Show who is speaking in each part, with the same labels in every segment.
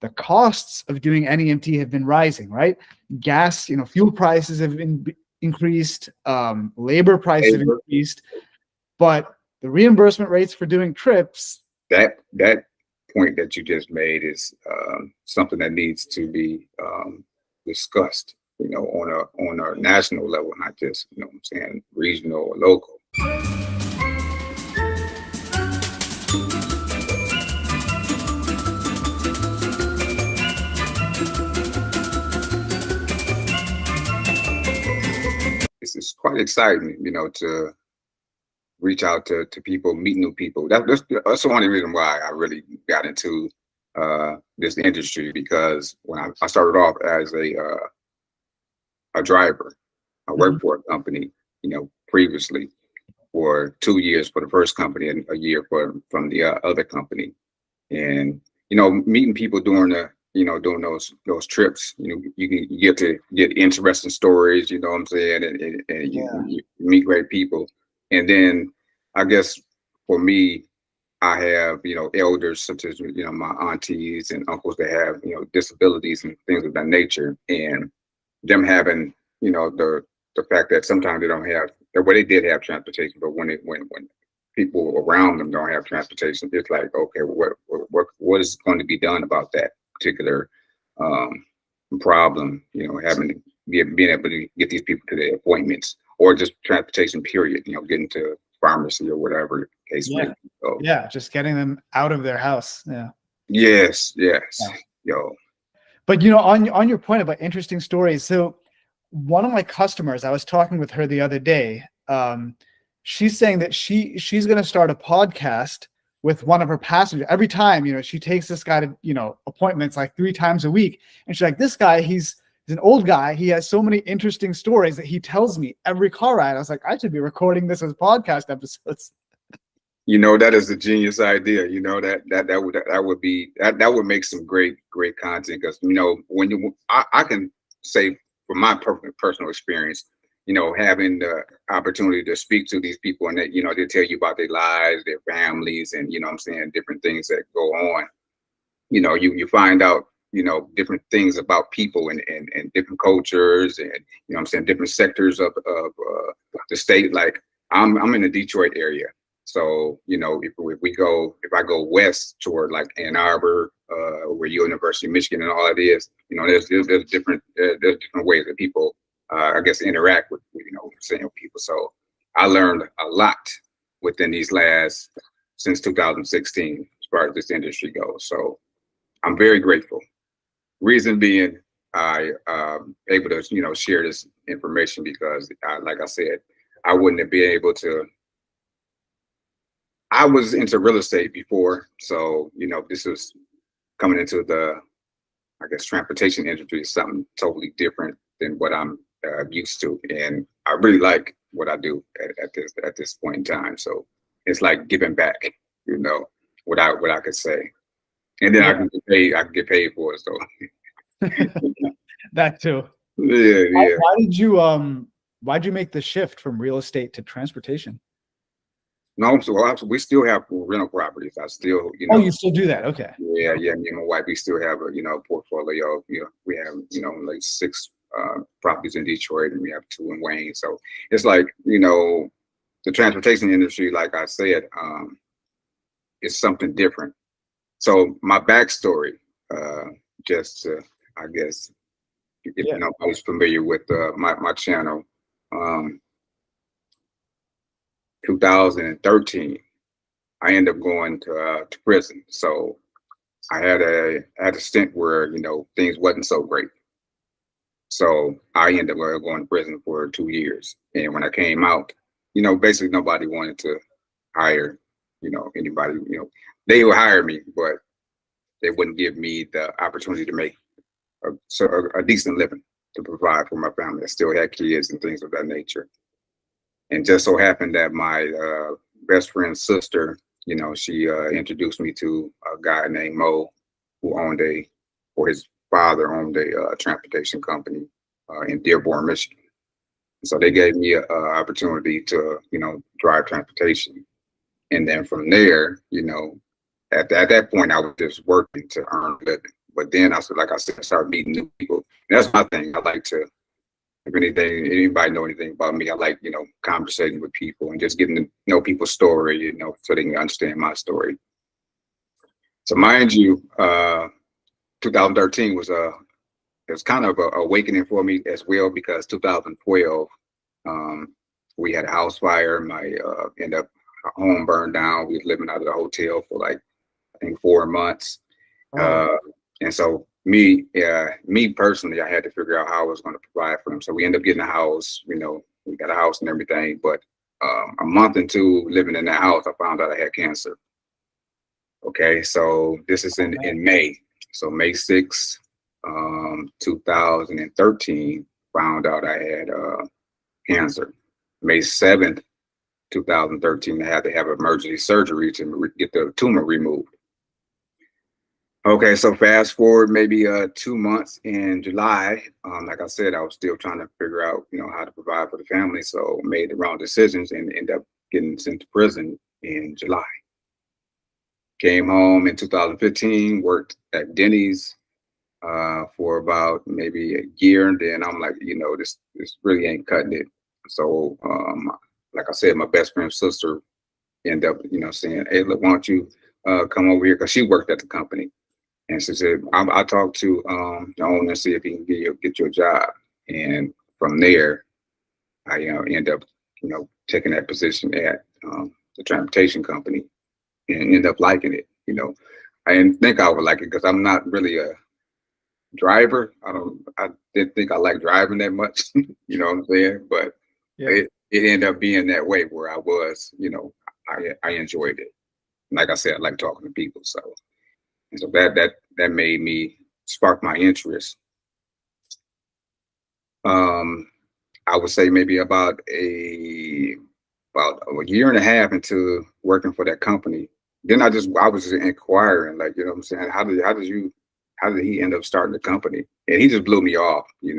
Speaker 1: the costs of doing NEMT have been rising, right? Gas, fuel prices have been increased, labor prices have increased, but the reimbursement rates for doing trips.
Speaker 2: That point that you just made is something that needs to be discussed, on a national level, not just, regional or local. It's quite exciting, to reach out to people, meet new people. That's the only reason why I really got into this industry, because when I started off as a driver, I worked for a company, previously for 2 years for the first company and a year from the other company, and meeting people during doing those trips, you get to get interesting stories, you know what I'm saying, and you meet great people. And then I guess for me, I have, elders such as, my aunties and uncles that have, disabilities and things of that nature, and them having, the fact that sometimes they don't have, well, they did have transportation, but when people around them don't have transportation, it's like, okay, what is going to be done about that particular problem, having to being able to get these people to their appointments, or just transportation period, getting to pharmacy or whatever the case may be. So,
Speaker 1: just getting them out of their house.
Speaker 2: Yes.
Speaker 1: But on your point about interesting stories, so one of my customers, I was talking with her the other day, she's saying that she's going to start a podcast with one of her passengers. Every time, she takes this guy to, appointments like 3 times a week. And she's like, this guy, he's an old guy. He has so many interesting stories that he tells me every car ride. I was like, I should be recording this as podcast episodes.
Speaker 2: That is a genius idea. That would make some great content, because, when I can say from my personal experience, having the opportunity to speak to these people, and that, they tell you about their lives, their families, and, I'm saying, different things that go on, you find out, different things about people and different cultures, and, I'm saying, different sectors of the state. Like I'm in the Detroit area. So, if I go west toward like Ann Arbor, where University of Michigan and all that is, there's different ways that people, I guess, interact with, people. So I learned a lot within since 2016, as far as this industry goes. So I'm very grateful. Reason being, I able to, share this information, because like I said, I wouldn't have been able to. I was into real estate before, so this was coming into the, I guess, transportation industry is something totally different than what I'm used to, and I really like what I do at this point in time. So it's like giving back, what I could say, and then I can get paid. I can get paid for it. So
Speaker 1: that too.
Speaker 2: Yeah.
Speaker 1: Why'd you make the shift from real estate to transportation?
Speaker 2: No, so we still have rental properties. I still,
Speaker 1: Oh, you still do that? Okay.
Speaker 2: Yeah. Me and my wife, we still have a, portfolio. We have, like 6 properties in Detroit, and we have 2 in Wayne. So it's like, the transportation industry, like I said, is something different. So my backstory, just to, I guess, if nobody's familiar with my channel, 2013, I ended up going to prison. So I had a stint where, things wasn't so great. So I ended up going to prison for 2 years. And when I came out, basically nobody wanted to hire, anybody, they would hire me, but they wouldn't give me the opportunity to make a decent living to provide for my family. I still had kids and things of that nature. And just so happened that my best friend's sister, she introduced me to a guy named Mo, his father owned a transportation company in Dearborn, Michigan. So they gave me an opportunity to, drive transportation. And then from there, at that point, I was just working to earn a living. But then I started, like I said, start meeting new people. And that's my thing. I like to, if anything, anybody know anything about me, I like, conversating with people and just getting to know people's story, so they can understand my story. So mind you, 2013 was it was kind of a awakening for me as well, because 2012, we had a house fire. My ended up home burned down. We was living out of the hotel for like, I think, 4 months. And so me personally, I had to figure out how I was going to provide for them. So we ended up getting a house, we got a house and everything. But a month into living in that house, I found out I had cancer. Okay, so this is in May. So May 6th, 2013, found out I had cancer. May 7th, 2013, I had to have emergency surgery to get the tumor removed. Okay, so fast forward maybe 2 months in July. Like I said, I was still trying to figure out, how to provide for the family. So made the wrong decisions and ended up getting sent to prison in July. Came home in 2015, worked at Denny's for about maybe a year, and then I'm like, this really ain't cutting it. So, like I said, my best friend's sister ended up, saying, "Hey, look, why don't you come over here?" Because she worked at the company, and she said, "I'll talk to the owner and see if he can get you a job." And from there, I end up, taking that position at the transportation company, and end up liking it. I didn't think I would like it because I'm not really a driver. I didn't think I liked driving that much. You know what I'm saying? But it ended up being that way where I was, I enjoyed it. Like I said, I like talking to people. So, and so that made me spark my interest. I would say maybe about a year and a half into working for that company. Then I was just inquiring, like, what I'm saying, how did he end up starting the company? And he just blew me off. He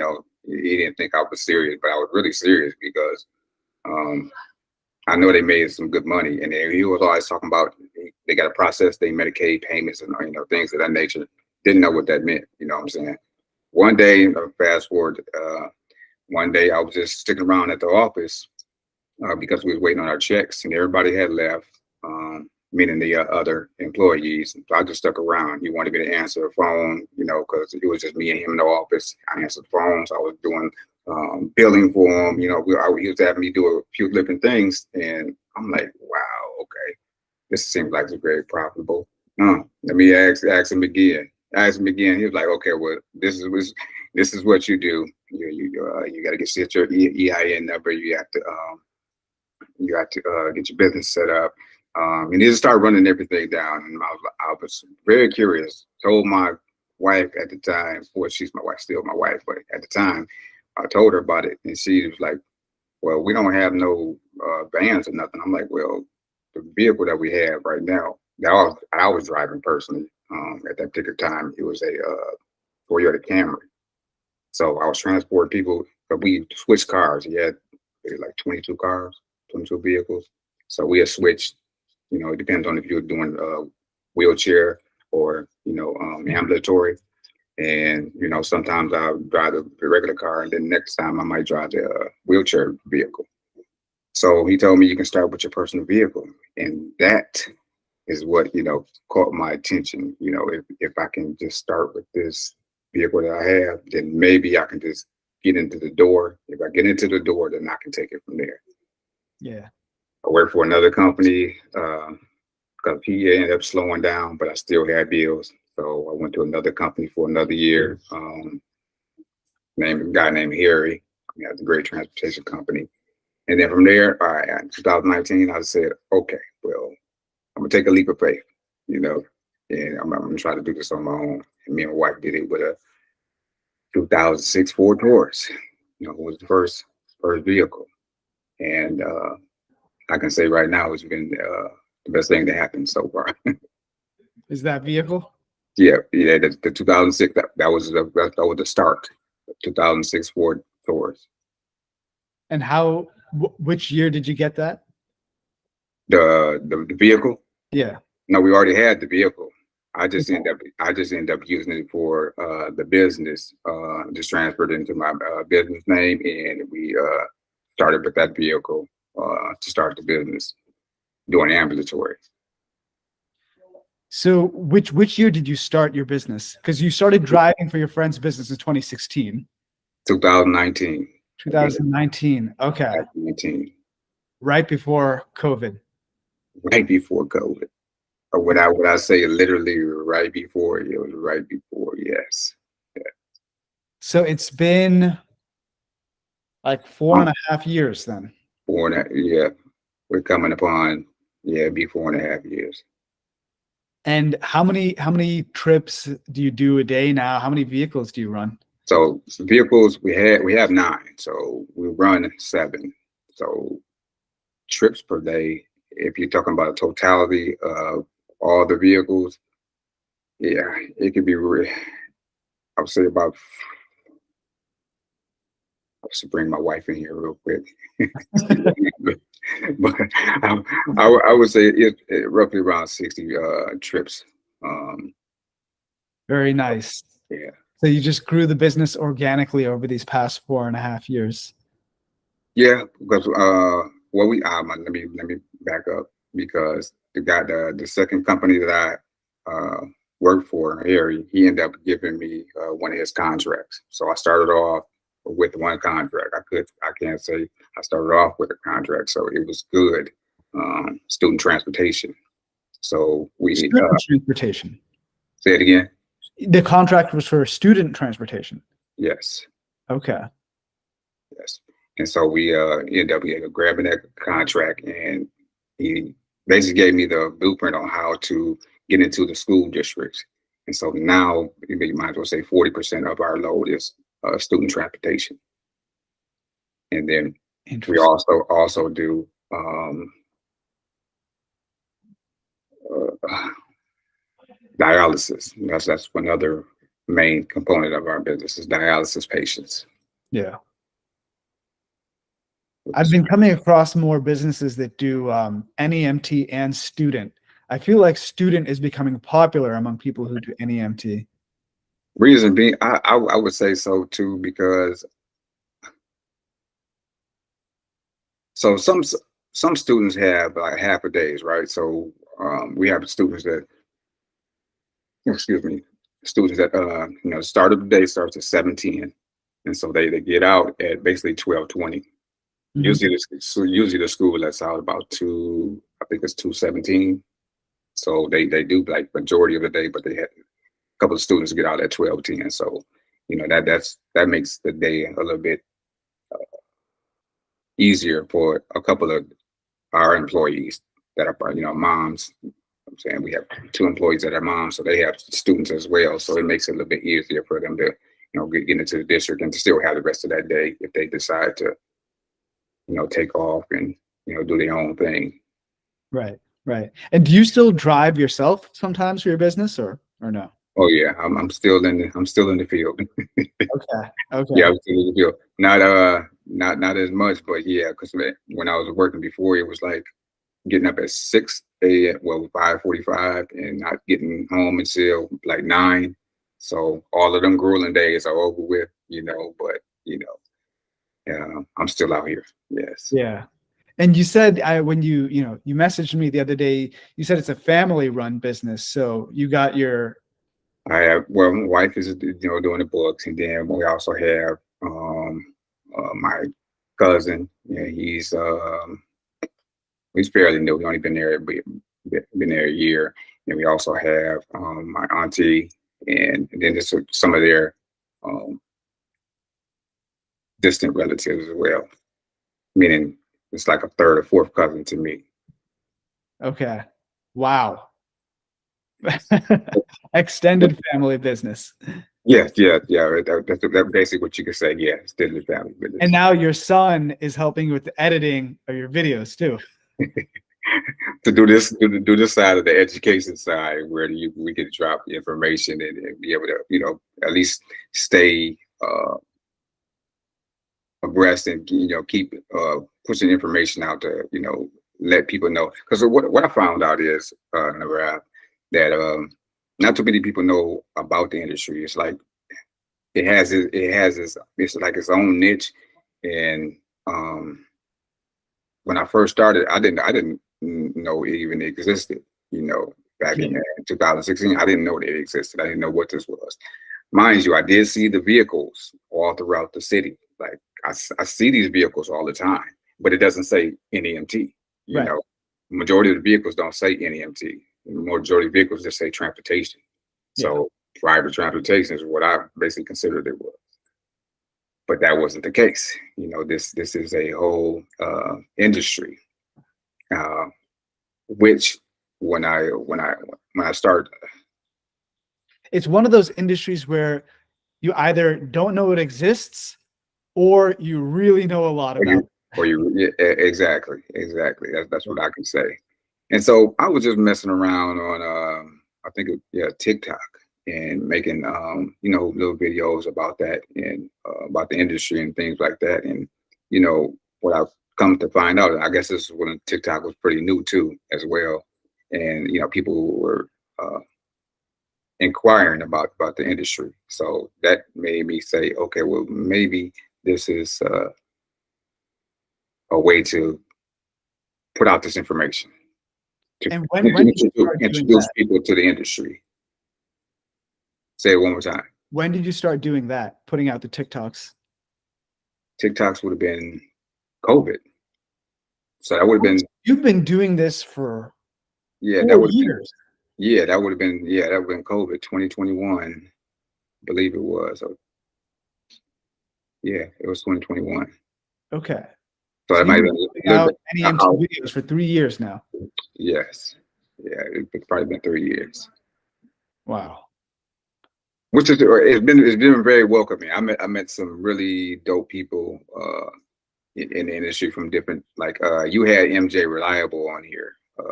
Speaker 2: didn't think I was serious, but I was really serious because I know they made some good money, and he was always talking about they got to process their Medicaid payments and things of that nature. Didn't know what that meant. You know what I'm saying? One day, fast forward, one day I was just sticking around at the office because we was waiting on our checks, and everybody had left, meaning the other employees. So I just stuck around. He wanted me to answer the phone, because it was just me and him in the office. I answered the phones. I was doing billing for him. He was having me do a few different things, and I'm like, wow, okay, this seems like it's very profitable. Let me ask him again. Ask him again. He was like, okay, well, this is what you do. You got to get your EIN number. You have to get your business set up. You need to start running everything down. And I was very curious. Told my wife at the time, well, she's my wife, still my wife, but at the time, I told her about it, and she was like, "Well, we don't have no vans or nothing." I'm like, "Well, the vehicle that we have right now, that I was driving personally at that particular time, it was a Toyota Camry. So I was transporting people, but we switched cars. He had like 22 cars, 22 vehicles. So we had switched. It depends on if you're doing wheelchair or ambulatory. And sometimes I'll drive the regular car, and then next time I might drive the wheelchair vehicle. So he told me you can start with your personal vehicle, and that is what caught my attention. If I can just start with this vehicle that I have, then maybe I can just get into the door. If I get into the door, then I can take it from there.
Speaker 1: Yeah.
Speaker 2: I worked for another company because he ended up slowing down, but I still had bills. So I went to another company for another year. A guy named Harry. He has a great transportation company. And then from there, all right, in 2019, I said, okay, well, I'm gonna take a leap of faith, and I'm gonna try to do this on my own. And me and my wife did it with a 2006 Ford Taurus. It was the first vehicle, and I can say right now it's been the best thing that happened so far.
Speaker 1: Is that vehicle?
Speaker 2: Yeah. The 2006 that was the start. 2006 Ford Taurus.
Speaker 1: And which year did you get that?
Speaker 2: The vehicle?
Speaker 1: Yeah.
Speaker 2: No, we already had the vehicle. I just end up using it for the business. Just transferred it into my business name, and we started with that vehicle to start the business doing ambulatory.
Speaker 1: So which year did you start your business? Because you started driving for your friend's business in 2016.
Speaker 2: 2019.
Speaker 1: 2019. Okay.
Speaker 2: 2019.
Speaker 1: Right before COVID.
Speaker 2: Right before COVID. Or what I say literally right before, it was right before, yes. Yeah.
Speaker 1: So it's been like 4.5 years then.
Speaker 2: 4.5, yeah. We're coming upon, yeah, be 4.5 years.
Speaker 1: And how many trips do you do a day now? How many vehicles do you run?
Speaker 2: So vehicles we have 9, so we run 7. So trips per day, if you're talking about a totality of all the vehicles, yeah, it could be I would say about. I should bring my wife in here real quick. But I would say roughly around 60 trips.
Speaker 1: Very nice.
Speaker 2: Yeah.
Speaker 1: So you just grew the business organically over these past 4.5 years.
Speaker 2: Yeah, because well, let me back up, because the second company that I worked for, Harry, he ended up giving me one of his contracts. So I started off with one contract. I can't say I started off with a contract, so it was good. Student transportation. So we
Speaker 1: Student transportation.
Speaker 2: say it again.
Speaker 1: The contract was for student transportation.
Speaker 2: Yes.
Speaker 1: Okay.
Speaker 2: Yes. And so we ended up grabbing that contract, and he basically gave me the blueprint on how to get into the school districts. And so now you might as well say 40% of our load is student transportation. And then we also do dialysis. That's one other main component of our business is dialysis patients.
Speaker 1: Yeah. I've been coming across more businesses that do NEMT and student. I feel like student is becoming popular among people who do NEMT.
Speaker 2: Reason being, I would say so too, because so some students have like half a days, right? So we have students that, excuse me, students that start of the day starts at 7:10, and so they get out at basically 12:20.
Speaker 1: Mhm.
Speaker 2: Usually the school lets out about 2, I think it's 2:17. So they do like majority of the day, but they had a couple of students get out at 12:10. So that makes the day a little bit easier for a couple of our employees that are moms. I'm saying we have 2 employees that are moms, so they have students as well. So it makes it a little bit easier for them to get into the district and to still have the rest of that day if they decide to take off and do their own thing.
Speaker 1: Right. And do you still drive yourself sometimes for your business, or no?
Speaker 2: Oh yeah, I'm still in the field.
Speaker 1: Okay.
Speaker 2: Yeah, I'm still in the field. Not as much, but yeah, because when I was working before, it was like getting up at 6 a.m. well 5:45 and not getting home until like 9. So all of them grueling days are over with, but I'm still out here. Yes.
Speaker 1: Yeah. And you said when you messaged me the other day, you said it's a family-run business. So you got your.
Speaker 2: Well, my wife is doing the books, and then we also have my cousin. Yeah, he's fairly new. He's only been there a year. And we also have my auntie, and then there's some of their distant relatives as well. Meaning it's like a third or fourth cousin to me.
Speaker 1: Okay. Wow. Extended family business.
Speaker 2: Yes, yeah. That's basically what you could say. Yeah, extended family business.
Speaker 1: And now your son is helping with the editing of your videos too.
Speaker 2: To do this side of the education side, where we can drop the information and be able to at least stay abreast and keep pushing information out to let people know. Because what I found out is that not too many people know about the industry. It's like it's like its own niche. And when I first started, I didn't know it even existed. You know, back
Speaker 1: Yeah.
Speaker 2: in 2016, I didn't know that it existed. I didn't know what this was. Mind you, I did see the vehicles all throughout the city. Like I see these vehicles all the time, but it doesn't say NEMT. You
Speaker 1: Right.
Speaker 2: know, majority of the vehicles don't say NEMT. The majority of vehicles just say transportation.
Speaker 1: Yeah.
Speaker 2: So private transportation is what I basically considered it was. But that wasn't the case. You know, this is a whole industry, uh, which when I start,
Speaker 1: It's one of those industries where you either don't know it exists or you really know a lot
Speaker 2: or
Speaker 1: about
Speaker 2: you yeah, exactly. That's what I can say. And so I was just messing around on I think yeah, TikTok, and making little videos about that, and about the industry and things like that. And what I've come to find out, I guess this is when TikTok was pretty new too as well. And people were inquiring about the industry. So that made me say, okay, well, maybe this is a way to put out this information, to
Speaker 1: And when did you start doing
Speaker 2: introduce
Speaker 1: that?
Speaker 2: people to the industry. Say it one more time.
Speaker 1: When did you start doing that, putting out the TikToks?
Speaker 2: TikToks would have been COVID. So that would have been,
Speaker 1: You've been doing this for
Speaker 2: yeah, that
Speaker 1: 4
Speaker 2: would have been,
Speaker 1: years.
Speaker 2: yeah, that would have been, yeah, that would have been COVID 2021, I believe it was. So yeah, it was 2021.
Speaker 1: Okay.
Speaker 2: So
Speaker 1: So
Speaker 2: that might
Speaker 1: you've
Speaker 2: have
Speaker 1: been
Speaker 2: been a
Speaker 1: putting
Speaker 2: little
Speaker 1: out
Speaker 2: bit
Speaker 1: NEMT
Speaker 2: out.
Speaker 1: videos for 3 years now.
Speaker 2: Yes. Yeah, it's probably been 3 years.
Speaker 1: Wow.
Speaker 2: Which is it's been very welcoming. I met some really dope people in the industry from different, like you had MJ Reliable on here. I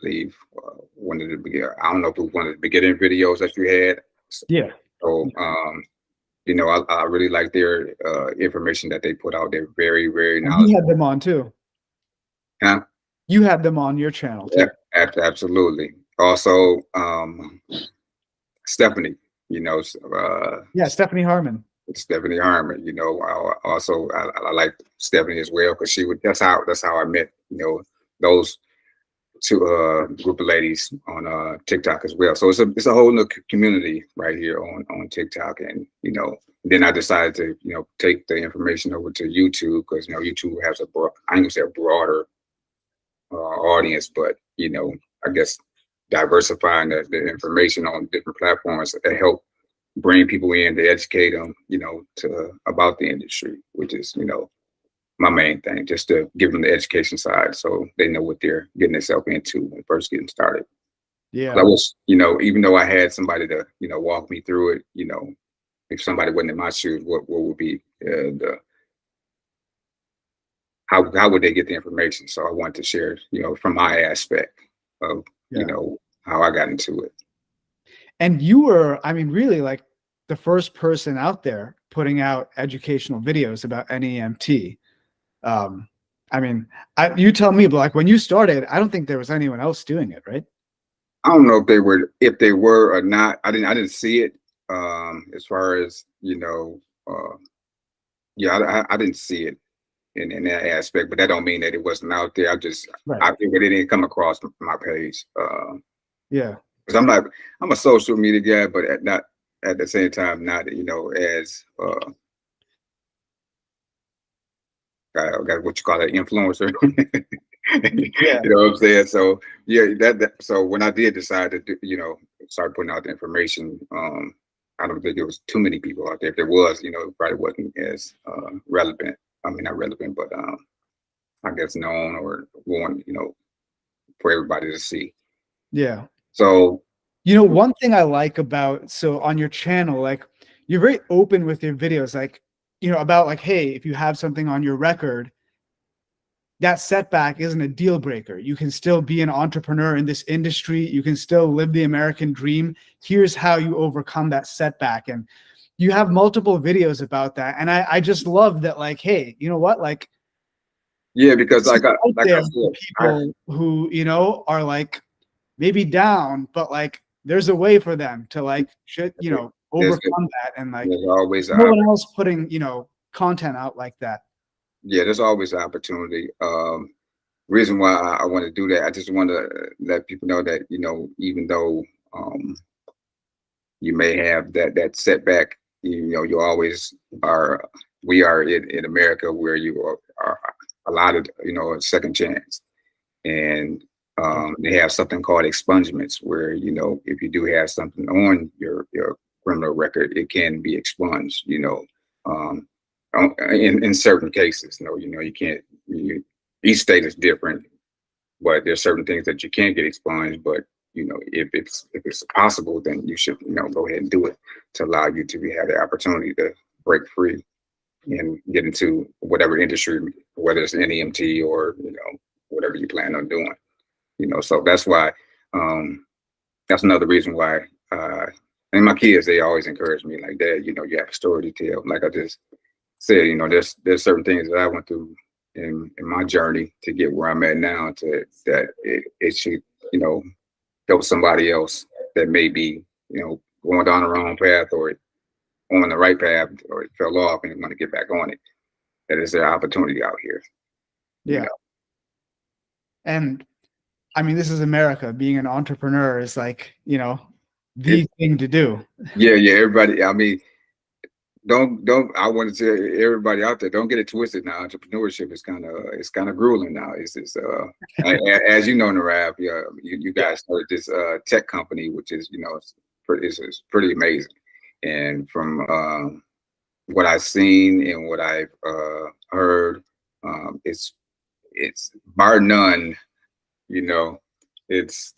Speaker 2: believe one of the I don't know if it was one of the beginning videos that you had.
Speaker 1: Yeah.
Speaker 2: So I really like their information that they put out. They're very, very
Speaker 1: And you had
Speaker 2: knowledgeable.
Speaker 1: them on too.
Speaker 2: Huh?
Speaker 1: You had them on your channel
Speaker 2: Yeah,
Speaker 1: too.
Speaker 2: absolutely. Also, Stephanie,
Speaker 1: Yeah, Stephanie Harmon.
Speaker 2: Stephanie Harmon. I like Stephanie as well, because she would. That's how I met. Those two group of ladies on TikTok as well. So it's a whole new community right here on TikTok. And then I decided to take the information over to YouTube, because YouTube has I ain't gonna say a broader audience, but I guess diversifying the information on different platforms to help bring people in, to educate them, to about the industry, which is my main thing, just to give them the education side so they know what they're getting themselves into when first getting started.
Speaker 1: Yeah.
Speaker 2: I was, even though I had somebody to walk me through it, if somebody wasn't in my shoes, what would be the how would they get the information? So I wanted to share, from my aspect of,
Speaker 1: Yeah.
Speaker 2: how I got into it.
Speaker 1: And you were, I mean, really like the first person out there putting out educational videos about NEMT. I mean, you tell me, but like when you started, I don't think there was anyone else doing it, right?
Speaker 2: I don't know if they were or not. I didn't see it. As far as yeah, I didn't see it in that aspect, but that don't mean that it wasn't out there.
Speaker 1: Right.
Speaker 2: I think it didn't come across my page.
Speaker 1: Yeah.
Speaker 2: Because I'm a social media guy, but not at the same time, not as got what you call an influencer.
Speaker 1: Yeah.
Speaker 2: You know what I'm saying? So yeah, so when I did decide to start putting out the information, I don't think there was too many people out there. If there was, it probably wasn't as relevant. I mean, not relevant, but I guess known or worn, for everybody to see.
Speaker 1: Yeah.
Speaker 2: So
Speaker 1: One thing I like about, so on your channel, like you're very open with your videos, like, about like, hey, if you have something on your record, that setback isn't a deal breaker. You can still be an entrepreneur in this industry. You can still live the American dream. Here's how you overcome that setback. And you have multiple videos about that. And I just love that, like, hey, you know what? Like,
Speaker 2: yeah, because like I
Speaker 1: there
Speaker 2: said,
Speaker 1: for people who, are like, maybe down, but like there's a way for them to like you know,
Speaker 2: there's
Speaker 1: overcome that, and like
Speaker 2: there's always
Speaker 1: no one else putting, you know, content out like that.
Speaker 2: yeah, there's always an opportunity. Reason why I want to do that, I just want to let people know that, you know, even though you may have that setback, you know, you always are. We are in America where you are allotted, you know, a second chance, and they have something called expungements, where, you know, if you do have something on your criminal record, it can be expunged. You know, in certain cases, no, you know, you can't. Each state is different, but there's certain things that you can't get expunged. But you know, if it's possible, then you should, you know, go ahead and do it to allow you to have the opportunity to break free and get into whatever industry, whether it's NEMT or, you know, whatever you plan on doing. You know, so that's why that's another reason why and my kids, they always encourage me like, Dad, you know, you have a story to tell. Like I just said, you know, there's certain things that I went through in my journey to get where I'm at now, to that it should, you know, help somebody else that may be, you know, going down the wrong path or on the right path, or it fell off and want to get back on it. That is their opportunity out here.
Speaker 1: Yeah.
Speaker 2: You know?
Speaker 1: And I mean, this is America. Being an entrepreneur is like, you know, the thing to do.
Speaker 2: Yeah, everybody. I mean, don't. I want to tell everybody out there, don't get it twisted. Now, entrepreneurship is kind of grueling now. It's as you know, Narab, yeah, you guys started this tech company, which is, you know, it's pretty amazing. And from what I've seen and what I've heard, it's bar none. You know, it's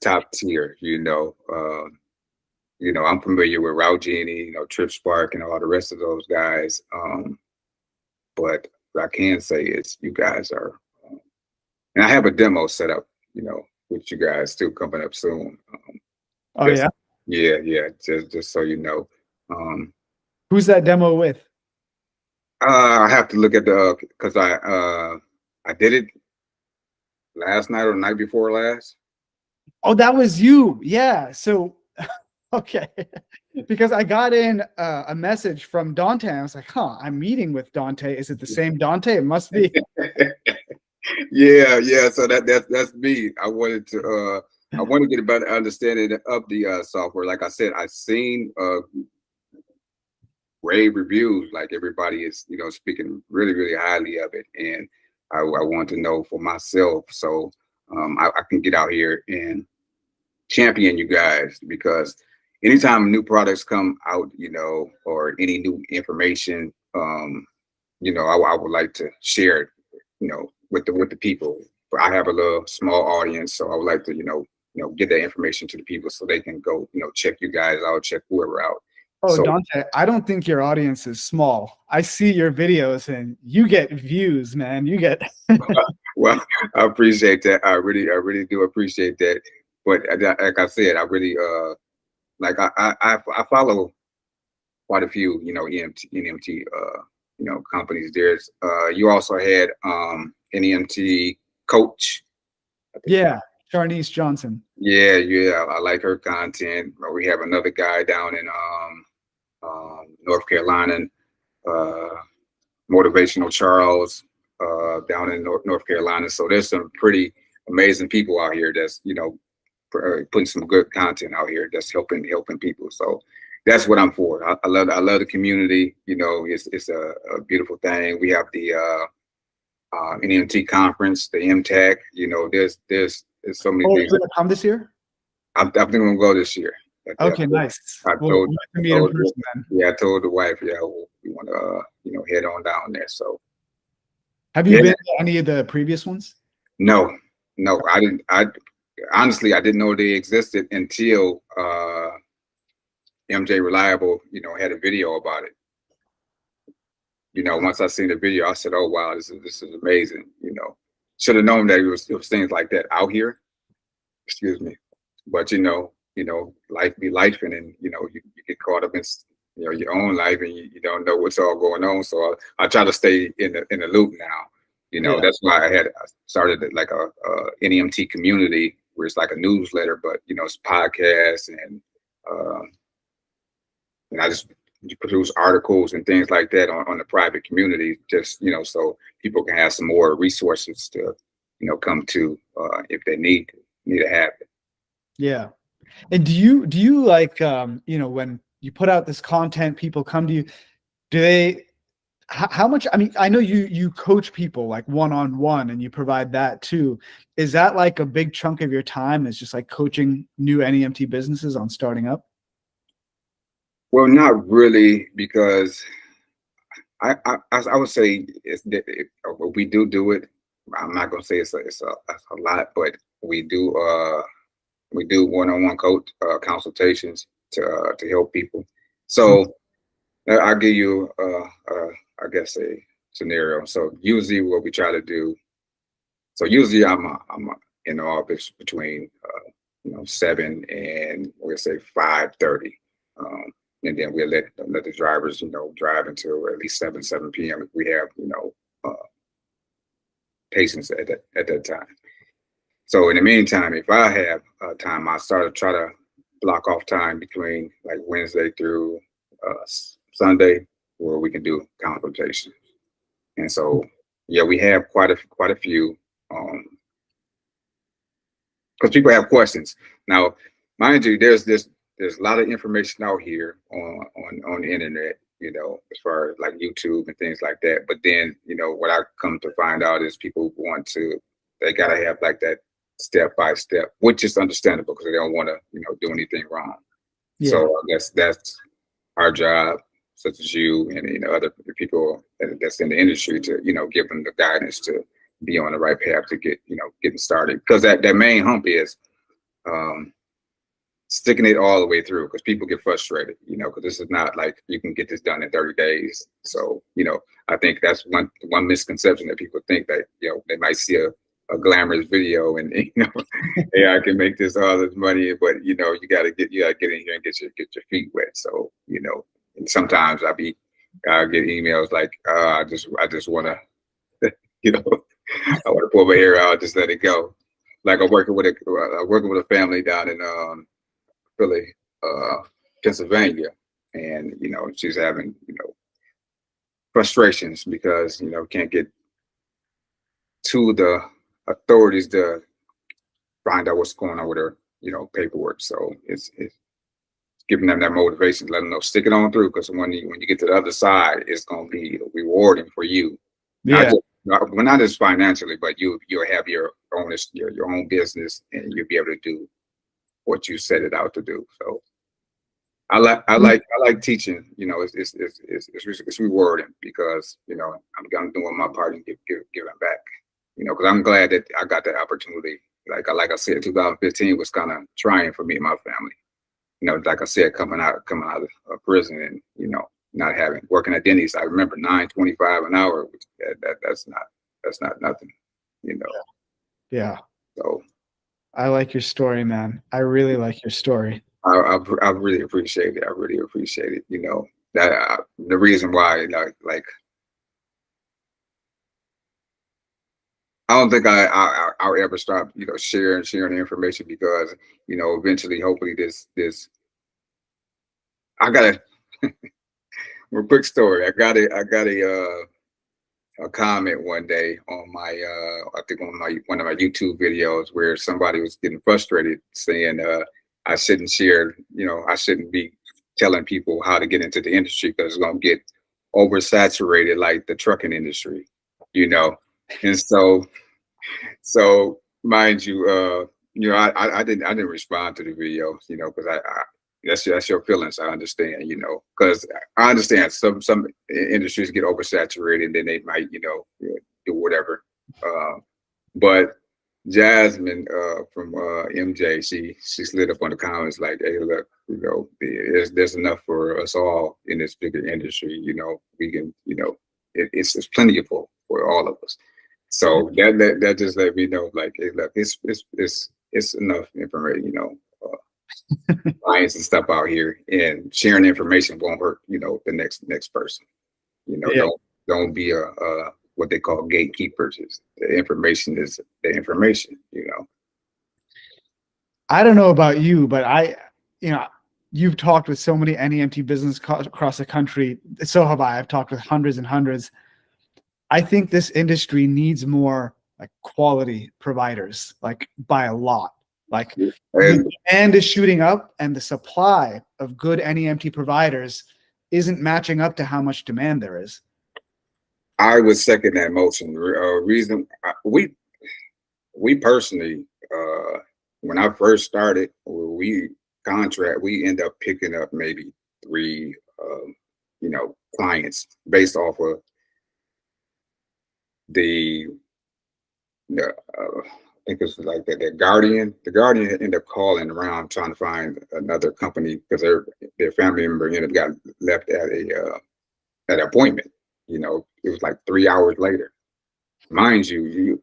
Speaker 2: top tier. You know, I'm familiar with Route Genie, you know, Trip Spark, and all the rest of those guys. But what I can say is you guys are, and I have a demo set up, you know, with you guys too, coming up soon.
Speaker 1: Oh yeah.
Speaker 2: Yeah. Just so you know.
Speaker 1: Who's that demo with?
Speaker 2: I have to look at because I did it last night or the night before last.
Speaker 1: Oh, that was you. Yeah. So, okay. Because I got in a message from Dante. And I was like, huh, I'm meeting with Dante. Is it the same Dante? It must be.
Speaker 2: Yeah. So that's me. I wanted to get a better understanding of the software. Like I said, I've seen rave reviews. Like everybody is, you know, speaking really, really highly of it, and I want to know for myself, so I can get out here and champion you guys, because anytime new products come out, you know, or any new information, you know, I would like to share it, you know, with the people. But I have a little small audience, so I would like to, you know, get that information to the people so they can go, you know, check you guys out, check whoever out.
Speaker 1: Oh,
Speaker 2: So,
Speaker 1: Dante, I don't think your audience is small. I see your videos and you get views, man. You get.
Speaker 2: well, I appreciate that. I really do appreciate that. But like I said, I really like I follow quite a few, you know, NEMT you know, companies. There's you also had NEMT coach.
Speaker 1: Yeah, Charnice Johnson.
Speaker 2: Yeah, I like her content. We have another guy down in North Carolina, Motivational Charles, down in North Carolina. So there's some pretty amazing people out here that's, you know, putting some good content out here that's helping people. So that's what I'm for. I love the community. You know, it's a beautiful thing. We have the NEMT conference, the MTAC. You know, there's so many things.
Speaker 1: You're gonna come this year?
Speaker 2: I think I'm gonna go this year.
Speaker 1: Okay, nice.
Speaker 2: I
Speaker 1: We'll meet in person then.
Speaker 2: Yeah, I told the wife, yeah, we want to, you know, head on down there. So,
Speaker 1: have you been to any of the previous ones?
Speaker 2: No, I didn't. Honestly, I didn't know they existed until MJ Reliable, you know, had a video about it. You know, once I seen the video, I said, "Oh wow, this is amazing." You know, should have known that it was things like that out here. Excuse me, but you know, life be life, and you know, you get caught up in, you know, your own life, and you don't know what's all going on. So I try to stay in the loop now. You know, that's why I started like a NEMT community where it's like a newsletter, but it's podcasts and I just produce articles and things like that on the private community, just so people can have some more resources to come to if they need to have it.
Speaker 1: Yeah. And do you like when you put out this content, people come to you, do they how much, I mean, I know you coach people like one-on-one and you provide that too. Is that like a big chunk of your time is just like coaching new NEMT businesses on starting up?
Speaker 2: Well, not really, because I would say we do it. I'm not gonna say it's a lot, but we do one-on-one coach consultations to help people. So I'll give you I guess a scenario. So usually what we try to do. So usually I'm in the office between 7 and we'll say 5:30. And then we'll let the drivers, drive until at least 7 p.m. if we have, uh, patients at that time. So in the meantime, if I have time, I try to block off time between like Wednesday through Sunday where we can do consultations. And so, yeah, we have quite a few because people have questions. Now, mind you, there's a lot of information out here on the internet, as far as like YouTube and things like that. But then, what I come to find out is people they gotta have like that step by step, which is understandable because they don't want to, do anything wrong. Yeah. So I guess that's our job, such as you and other people that's in the industry, to give them the guidance to be on the right path to getting started, because that main hump is sticking it all the way through, because people get frustrated, because this is not like you can get this done in 30 days. So I think that's one misconception, that people think that they might see a glamorous video and hey, I can make all this money, but you gotta get in here and get your feet wet. So and sometimes I get emails like I just want to I want to pull my hair out, just let it go. Like I'm working with a family down in Philly, Pennsylvania, and she's having frustrations because can't get to the authorities to find out what's going on with her paperwork. So it's giving them that motivation, letting them know, stick it on through, because when you get to the other side, it's going to be rewarding for you. Yeah. Not just financially, but you'll have your own business, and you'll be able to do what you set it out to do. So I like teaching. It's rewarding, because I'm doing my part and giving back. Because I'm glad that I got that opportunity. Like I said, 2015 was kind of trying for me and my family. Like I said, coming out of prison and not working at Denny's. I remember $9.25 an hour. Which that's not nothing.
Speaker 1: Yeah.
Speaker 2: So
Speaker 1: I like your story, man. I really like your story.
Speaker 2: I really appreciate it. I really appreciate it. That the reason why, like I don't think I'll ever stop, sharing the information, because eventually, hopefully, this I got a quick story. I got a comment one day on my I think on one of my YouTube videos, where somebody was getting frustrated, saying I shouldn't share, I shouldn't be telling people how to get into the industry, because it's gonna get oversaturated like the trucking industry, and so mind you, I didn't respond to the video, because I that's your feelings. I understand, because I understand some industries get oversaturated, and then they might, do whatever. But Jasmine from MJ, she slid up on the comments like, "Hey, look, there's enough for us all in this bigger industry. We can, it's plenty for all of us." So that just let me know, like, hey, look, it's enough information, clients and stuff out here, and sharing information won't hurt, the next person. Don't be a what they call gatekeepers. The information is the information.
Speaker 1: I don't know about you, but you know, you've talked with so many NEMT business across the country. So have I. I've talked with hundreds and hundreds. I think this industry needs more like quality providers, like by a lot. Like the
Speaker 2: And
Speaker 1: demand is shooting up and the supply of good NEMT providers isn't matching up to how much demand there is.
Speaker 2: I would second that motion. Reason we personally, when I first started, we end up picking up maybe three, clients based off of the I think it's like the Guardian. The Guardian ended up calling around trying to find another company because their family member ended up got left at an appointment. It was like 3 hours later. Mind you,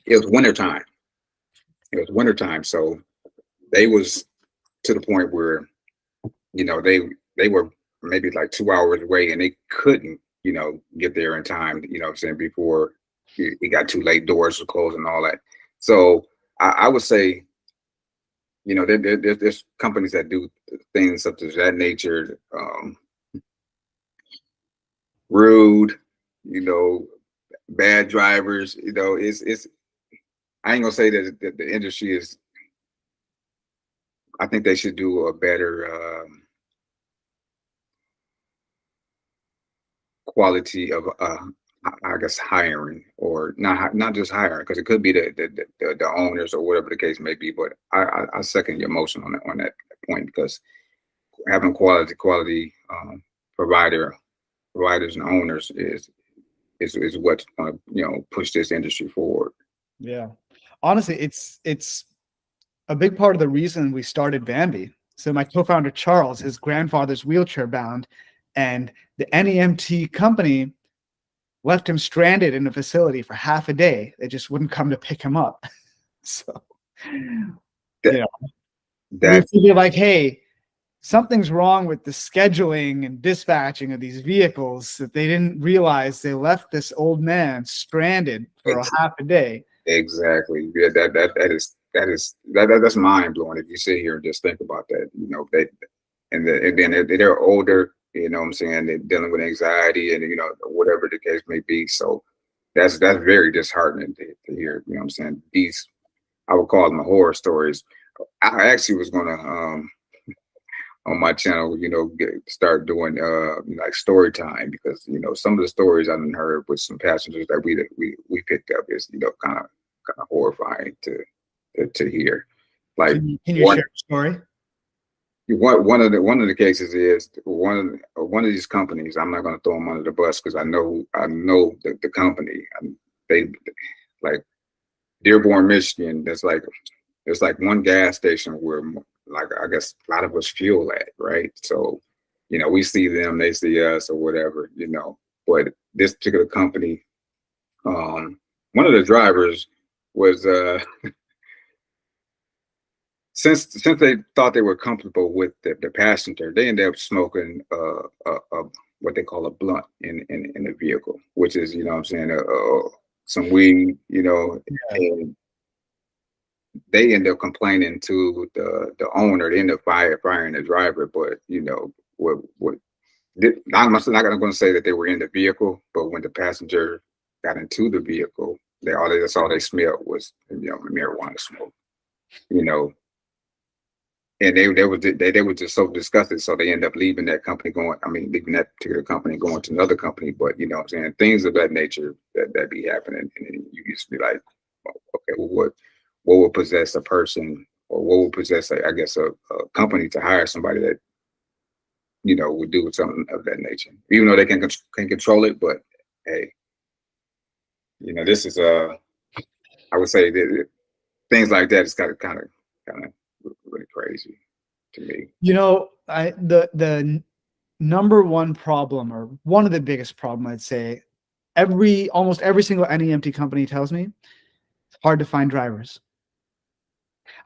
Speaker 2: it was wintertime. It was wintertime, so they was to the point where they were maybe like 2 hours away and they couldn't get there in time. What I'm saying, before it got too late, doors were closed and all that. So I would say there's companies that do things such as that nature. Rude, you know, bad drivers. It's I ain't gonna say that the industry is. I think they should do a better quality of I guess hiring, or not just hiring, because it could be the owners or whatever the case may be. But I second your motion on that point, because having quality providers and owners is what's going to push this industry forward.
Speaker 1: Yeah. Honestly, it's a big part of the reason we started Bambi. So my co-founder Charles, his grandfather's wheelchair bound, and the NEMT company left him stranded in a facility for half a day. They just wouldn't come to pick him up. So,
Speaker 2: That
Speaker 1: we
Speaker 2: that
Speaker 1: figured like, hey, something's wrong with the scheduling and dispatching of these vehicles, that they didn't realize they left this old man stranded for a half a day.
Speaker 2: exactly. Yeah, that's mind blowing if you sit here and just think about that. And then they're older. What I'm saying, they're dealing with anxiety and whatever the case may be. So that's very disheartening to hear. What I'm saying, these, I would call them horror stories. I actually was gonna on my channel, start doing like story time, because some of the stories I've heard with some passengers that we picked up is kind of horrifying to hear. Like
Speaker 1: Can you
Speaker 2: one
Speaker 1: share a story?
Speaker 2: one of the cases is one of these companies. I'm not going to throw them under the bus because I know the company. They like Dearborn, Michigan. There's like one gas station where, like, I guess a lot of us fuel at, right? So, we see them, they see us, or whatever. But this particular company, one of the drivers was since they thought they were comfortable with the passenger, they ended up smoking what they call a blunt in the vehicle, which is, what I'm saying, some weed,
Speaker 1: Yeah.
Speaker 2: and they end up complaining to the owner. They end up firing the driver. But what I'm not going to say that they were in the vehicle, but when the passenger got into the vehicle, that's all they smelled was marijuana smoke. You know, and they were just so disgusted, so they end up leaving that company, leaving that particular company, going to another company. But what I'm saying, things of that nature that be happening, and then you just be like, okay, well, what would possess a person, or what would possess, I guess, a company to hire somebody that would do something of that nature, even though they can control it. But hey, this is I would say that things like that is kind of really crazy to me.
Speaker 1: The number one problem, or one of the biggest problem, I'd say, almost every single NEMT company tells me it's hard to find drivers.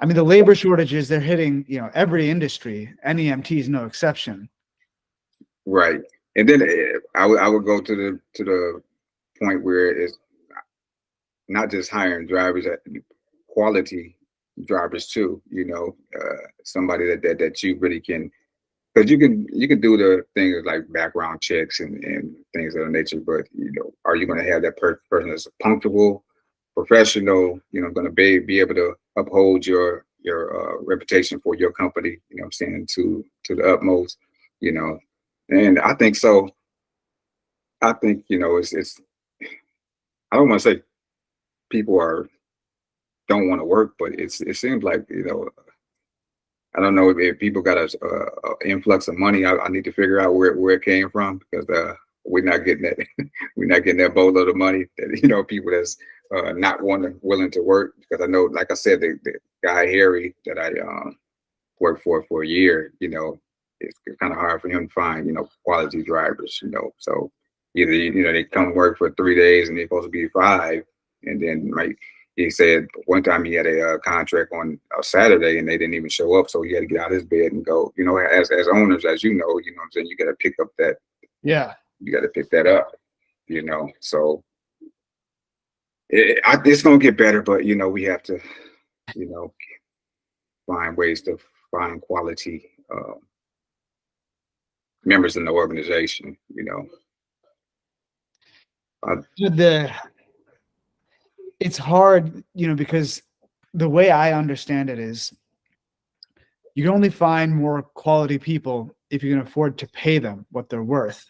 Speaker 1: I mean, the labor shortages, they're hitting, every industry. NEMT is no exception.
Speaker 2: Right. And then I would go to the point where it's not just hiring drivers. quality drivers too. Somebody that you really can, because you can do the things like background checks and things of that nature, but are you going to have that person that's punctual, professional, going to be able to uphold your reputation for your company, what I'm saying, to the utmost, you know. And I think so. I think, it's I don't want to say people don't want to work, but it seems like, I don't know if people got a influx of money. I need to figure out where it came from, because we're not getting that we're not getting that boatload of money that people that's not willing to work. Because I know, like I said, the guy Harry that I worked for a year, it's kind of hard for him to find quality drivers. So either they come work for 3 days and they're supposed to be 5, and then like he said one time he had a contract on a Saturday and they didn't even show up, so he had to get out of his bed and go. As owners, as what I'm saying, you got to pick up that.
Speaker 1: Yeah.
Speaker 2: You got to pick that up. So it's gonna get better, but we have to, find ways to find quality members in the organization.
Speaker 1: It's hard, because the way I understand it is you can only find more quality people if you can afford to pay them what they're worth.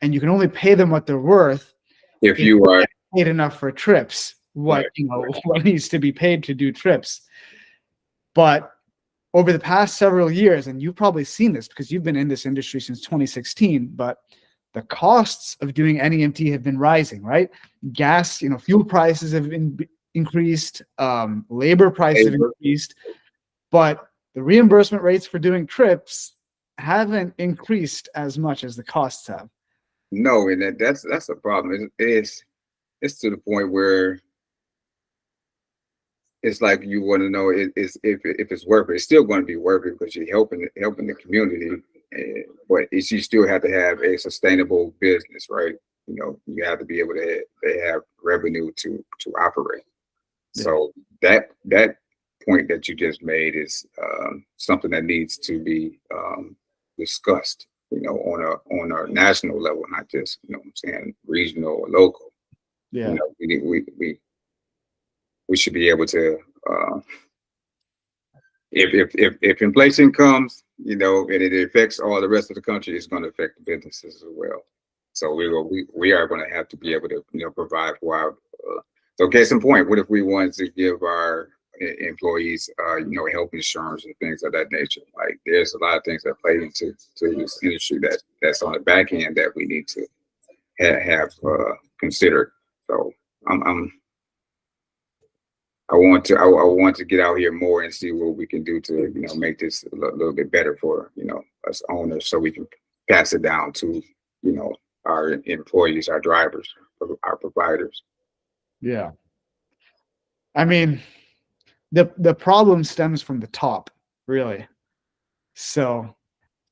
Speaker 1: And you can only pay them what they're worth
Speaker 2: if you are
Speaker 1: paid enough for trips, what needs to be paid to do trips. But over the past several years, and you've probably seen this because you've been in this industry since 2016, but the costs of doing NEMT have been rising, right? Gas, fuel prices have increased, labor prices have increased, but the reimbursement rates for doing trips haven't increased as much as the costs have.
Speaker 2: No, and that's a problem. It's to the point where it's like you want to know if it's worth it. It's still going to be worth it because you're helping the community, but you still have to have a sustainable business, right? You have to be able to have revenue to operate. Yeah. So that point that you just made is something that needs to be discussed, on a national level, not just what I'm saying, regional or local.
Speaker 1: Yeah.
Speaker 2: We should be able to, if inflation comes, and it affects all the rest of the country, it's going to affect the businesses as well. So we are going to have to be able to provide for our. So case in point, what if we wanted to give our employees health insurance and things of that nature? Like there's a lot of things that play into this industry that's on the back end that we need to have considered. So I want to get out here more and see what we can do to make this a little bit better for us owners, so we can pass it down to our employees, our drivers, our providers.
Speaker 1: Yeah, I mean the problem stems from the top, really. So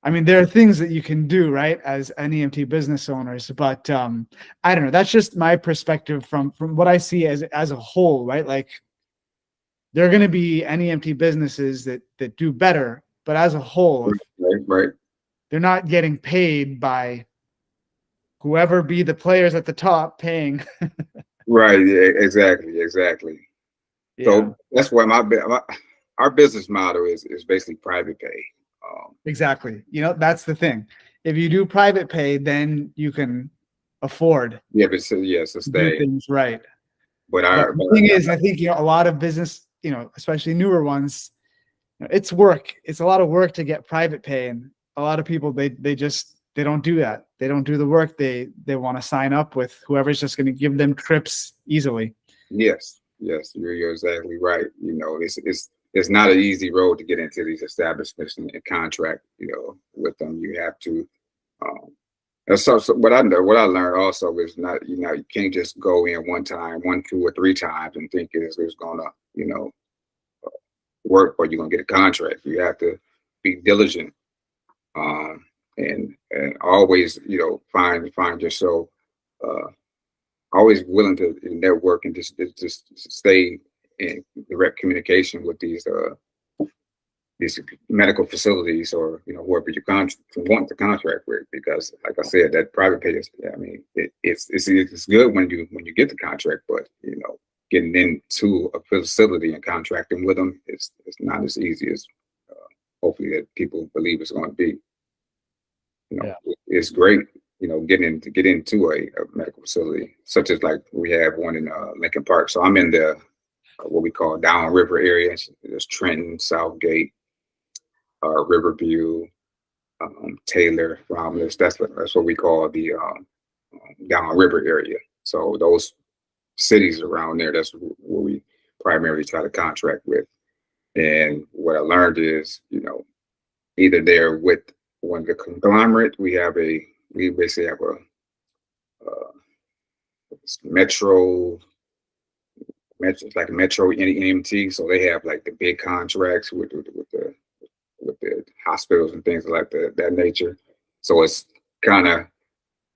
Speaker 1: I mean, there are things that you can do, right, as NEMT business owners, but I don't know. That's just my perspective from what I see as a whole, right? Like there are going to be NEMT businesses that do better, but as a whole,
Speaker 2: right,
Speaker 1: they're not getting paid by whoever be the players at the top paying.
Speaker 2: Right. Yeah, exactly. Yeah. So that's why our business model is basically private pay.
Speaker 1: Exactly. That's the thing. If you do private pay, then you can afford.
Speaker 2: Yeah, but sustain
Speaker 1: things right.
Speaker 2: But
Speaker 1: the thing is, I think a lot of business, especially newer ones, it's work. It's a lot of work to get private pay, and a lot of people they don't do that. They don't do the work. They want to sign up with whoever's just going to give them trips easily.
Speaker 2: Yes, you're exactly right. It's not an easy road to get into these establishments and contract, with them. You have to. So what I learned also is not, you can't just go in one time, 1, 2, or 3 times and think it's gonna, work or you're gonna get a contract. You have to be diligent, and always, find yourself always willing to network and just stay in direct communication with these medical facilities, or whoever you want to contract with, because like I said, that private pay is, I mean, it's good when you get the contract, but getting into a facility and contracting with them is not as easy as hopefully that people believe it's going to be.
Speaker 1: Yeah.
Speaker 2: It's great, get into a medical facility, such as like we have one in Lincoln Park. So I'm in the what we call downriver area. There's Trenton, Southgate, Riverview, Taylor, Romulus. That's what we call the downriver area. So those cities around there, that's where we primarily try to contract with. And what I learned is, either they're with one of the conglomerate, we basically have a it's like a Metro NEMT, so they have like the big contracts with the hospitals and things like that nature. So it's kind of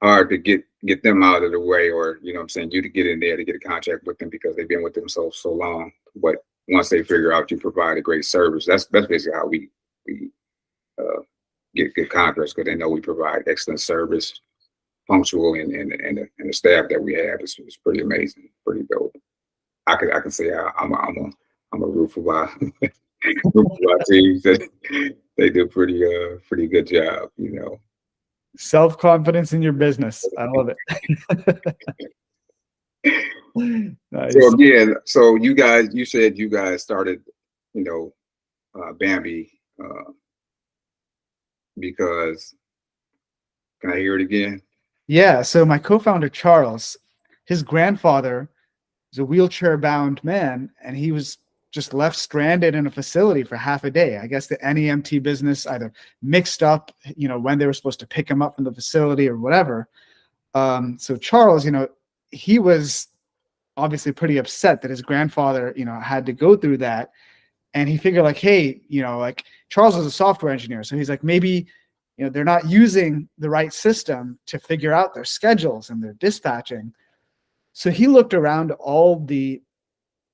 Speaker 2: hard to get them out of the way, or I'm saying, you to get in there to get a contract with them because they've been with them so long. But once they figure out you provide a great service, that's basically how we get good contracts, because they know we provide excellent service, punctual, and the staff that we have is pretty amazing, pretty dope. I can say I'm a roof of our teams that they do pretty good job,
Speaker 1: Self-confidence in your business. I love it. Nice.
Speaker 2: So again, so you said you guys started, Bambi, because, can I hear it again?
Speaker 1: Yeah. So my co-founder, Charles, his grandfather was a wheelchair-bound man, and he was just left stranded in a facility for half a day. I guess the NEMT business either mixed up, when they were supposed to pick him up from the facility or whatever. So Charles, he was obviously pretty upset that his grandfather, had to go through that. And he figured like, hey, like Charles is a software engineer. So he's like, maybe, they're not using the right system to figure out their schedules and their dispatching. So he looked around all the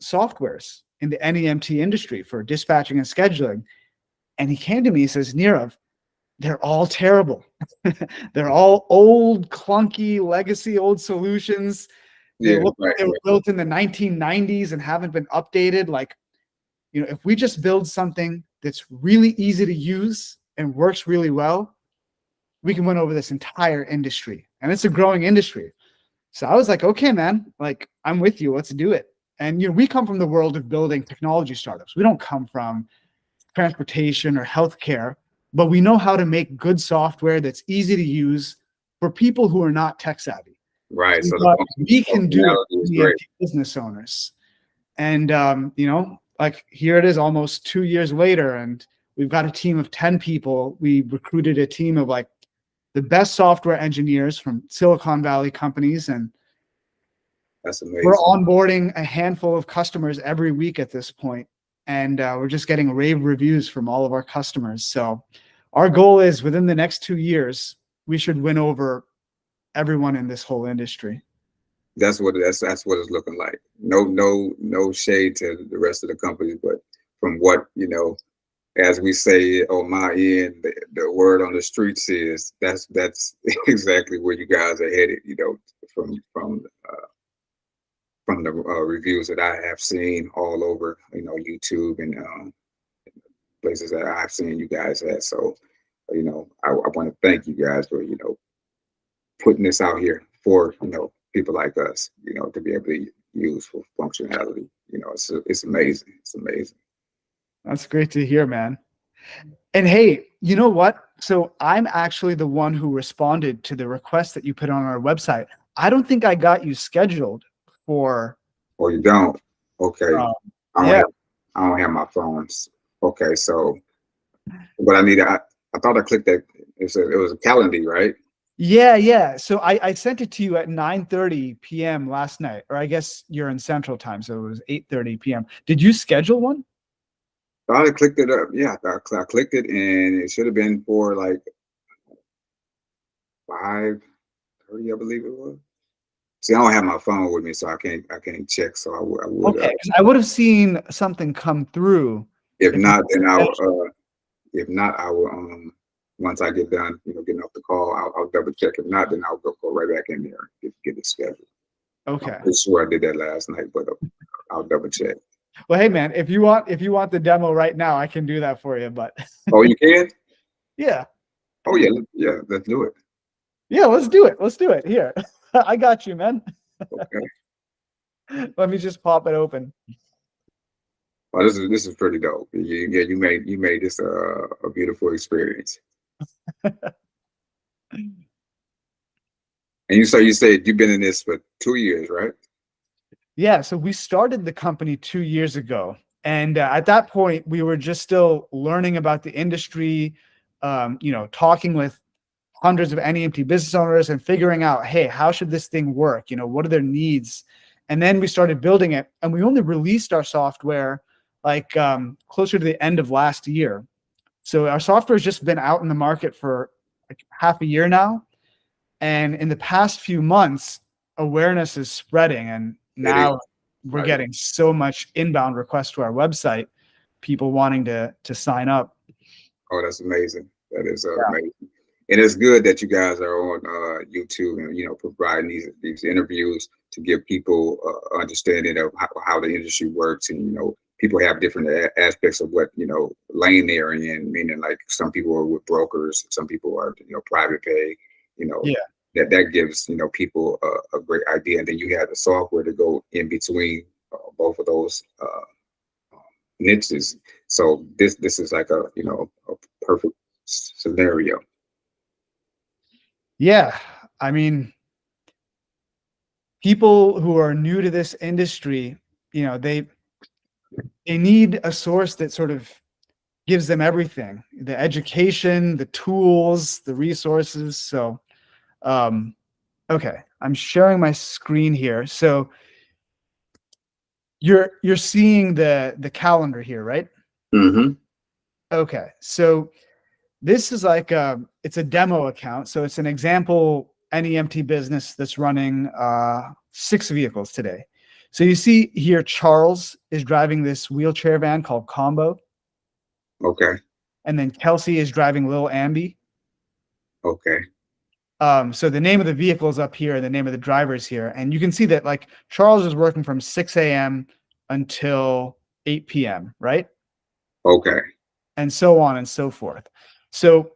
Speaker 1: softwares in the NEMT industry for dispatching and scheduling. And he came to me, he says, Nirav, they're all terrible. They're all old, clunky, legacy, old solutions. They look like they were built in the 1990s and haven't been updated. Like, if we just build something that's really easy to use and works really well, we can win over this entire industry. And it's a growing industry. So I was like, okay, man, like, I'm with you. Let's do it. And, we come from the world of building technology startups. We don't come from transportation or healthcare, but we know how to make good software that's easy to use for people who are not tech savvy.
Speaker 2: Right.
Speaker 1: So we can do it for business owners. And, like, here it is almost 2 years later, and we've got a team of 10 people. We recruited a team of like the best software engineers from Silicon Valley companies, and
Speaker 2: that's amazing.
Speaker 1: We're onboarding a handful of customers every week at this point, and we're just getting rave reviews from all of our customers. So our goal is within the next 2 years, we should win over everyone in this whole industry.
Speaker 2: That's what it's looking like. No shade to the rest of the companies, but from what as we say on my end, the word on the streets is that's exactly where you guys are headed. From the reviews that I have seen all over, YouTube and places that I've seen you guys at. So, I want to thank you guys for putting this out here for people like us, to be able to use for functionality. It's amazing. It's amazing.
Speaker 1: That's great to hear, man. And hey, you know what? So I'm actually the one who responded to the request that you put on our website. I don't think I got you scheduled for.
Speaker 2: Oh, you don't? Okay.
Speaker 1: I
Speaker 2: don't have my phones. Okay, so what I need, I thought I clicked that. It was a calendar, right?
Speaker 1: Yeah. So I sent it to you at 9:30 p.m. last night, or I guess you're in Central Time, so it was 8:30 p.m. Did you schedule one?
Speaker 2: I clicked it up. Yeah, I clicked it, and it should have been for like 5:30, I believe it was. See, I don't have my phone with me, so I can't check. So I would
Speaker 1: Okay, 'cause I would have seen something come through
Speaker 2: if
Speaker 1: if you
Speaker 2: not, then I'll
Speaker 1: mentioned.
Speaker 2: if not, I will once I get done, getting off the call, I'll double check. If not, then I'll go right back in there and get it scheduled. I'm
Speaker 1: Okay.
Speaker 2: pretty sure I did that last night, but I'll double check.
Speaker 1: Well, hey man, if you want the demo right now, I can do that for you. But
Speaker 2: Oh, you can?
Speaker 1: yeah,
Speaker 2: Oh yeah, yeah. Let's do it.
Speaker 1: yeah, let's do it. Let's do it. Here, I got you, man.
Speaker 2: Okay.
Speaker 1: Let me just pop it open.
Speaker 2: Well, this is pretty dope. Yeah, you made this a beautiful experience. And you said you've been in this for 2 years, right?
Speaker 1: Yeah, so we started the company 2 years ago, and at that point, we were just still learning about the industry. Talking with hundreds of NEMT business owners and figuring out, hey, how should this thing work? What are their needs? And then we started building it, and we only released our software like closer to the end of last year. So our software has just been out in the market for like half a year now. And in the past few months, awareness is spreading. And
Speaker 2: It is.
Speaker 1: now we're
Speaker 2: Right.
Speaker 1: getting so much inbound requests to our website, people wanting to sign up.
Speaker 2: Oh, that's amazing. That is amazing. And it's good that you guys are on YouTube and providing these interviews to give people understanding of how the industry works, and people have different aspects of what lane they're in. Meaning, like some people are with brokers, some people are private pay. You know
Speaker 1: Yeah.
Speaker 2: that gives people a great idea, and then you have the software to go in between both of those niches. So this is like a perfect scenario.
Speaker 1: Yeah. I mean, people who are new to this industry, they need a source that sort of gives them everything, the education, the tools, the resources. So okay, I'm sharing my screen here. So you're seeing the calendar here, right?
Speaker 2: Mm-hmm.
Speaker 1: Okay. So this is like it's a demo account. So it's an example NEMT business that's running 6 vehicles today. So you see here, Charles is driving this wheelchair van called Combo.
Speaker 2: Okay.
Speaker 1: And then Kelsey is driving Lil Ambi.
Speaker 2: Okay.
Speaker 1: So the name of the vehicle is up here and the name of the driver is here. And you can see that like Charles is working from 6 a.m. until 8 p.m., right?
Speaker 2: Okay.
Speaker 1: And so on and so forth. So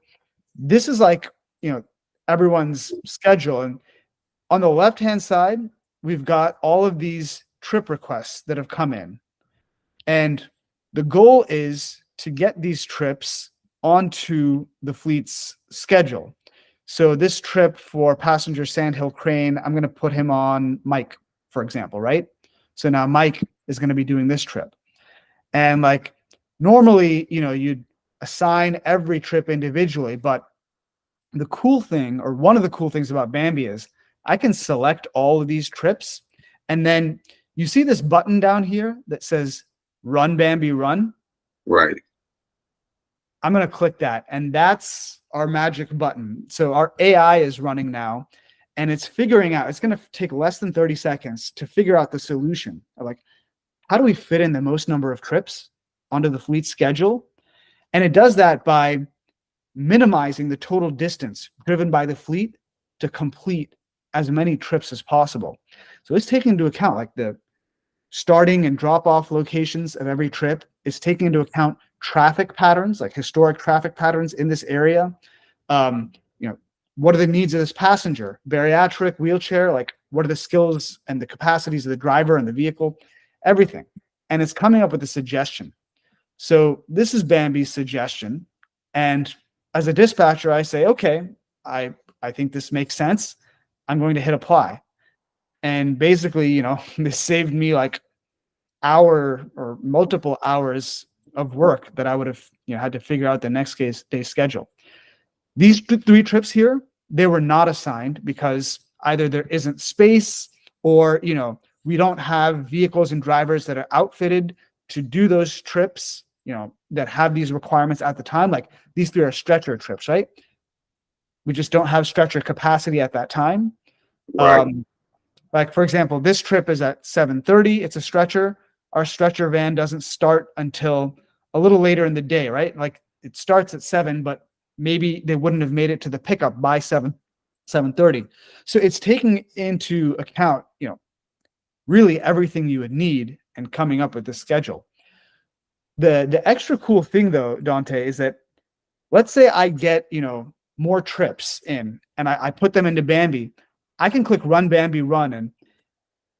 Speaker 1: this is like, everyone's schedule. And on the left-hand side, we've got all of these trip requests that have come in. And the goal is to get these trips onto the fleet's schedule. So this trip for passenger Sandhill Crane, I'm going to put him on Mike, for example, right? So now Mike is going to be doing this trip. And like normally, you'd assign every trip individually, but the cool thing, or one of the cool things about Bambi is I can select all of these trips. And then you see this button down here that says run Bambi run.
Speaker 2: Right.
Speaker 1: I'm going to click that. And that's our magic button. So our AI is running now and it's figuring out, it's going to take less than 30 seconds to figure out the solution of like, how do we fit in the most number of trips onto the fleet schedule? And it does that by minimizing the total distance driven by the fleet to complete as many trips as possible. So it's taking into account like the starting and drop off locations of every trip. It's taking into account traffic patterns, like historic traffic patterns in this area. What are the needs of this passenger? Bariatric, wheelchair, like what are the skills and the capacities of the driver and the vehicle? Everything. And it's coming up with a suggestion. So this is Bambi's suggestion. And as a dispatcher, I say, okay, I think this makes sense. I'm going to hit apply. And basically, this saved me like hour or multiple hours of work that I would have had to figure out the next day's schedule. These 3 trips here, they were not assigned because either there isn't space or we don't have vehicles and drivers that are outfitted to do those trips, that have these requirements at the time. Like these 3 are stretcher trips, right? We just don't have stretcher capacity at that time.
Speaker 2: Right.
Speaker 1: Like, for example, this trip is at 7:30. It's a stretcher. Our stretcher van doesn't start until a little later in the day, right? Like it starts at 7, but maybe they wouldn't have made it to the pickup by 7:30. So it's taking into account, really everything you would need and coming up with the schedule. The extra cool thing though, Dante, is that let's say I get, more trips in and I put them into Bambi. I can click run Bambi run and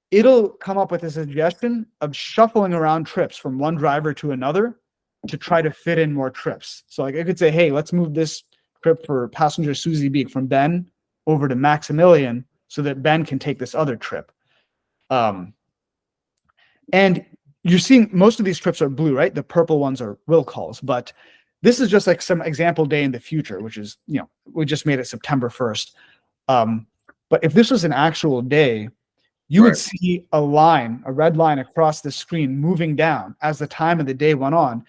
Speaker 1: it'll come up with a suggestion of shuffling around trips from one driver to another to try to fit in more trips. So like I could say, hey, let's move this trip for passenger Susie Beek from Ben over to Maximilian so that Ben can take this other trip. And you're seeing most of these trips are blue, right? The purple ones are will calls, but this is just like some example day in the future, which is, we just made it September 1st. But if this was an actual day, you would see a red line across the screen moving down as the time of the day went on.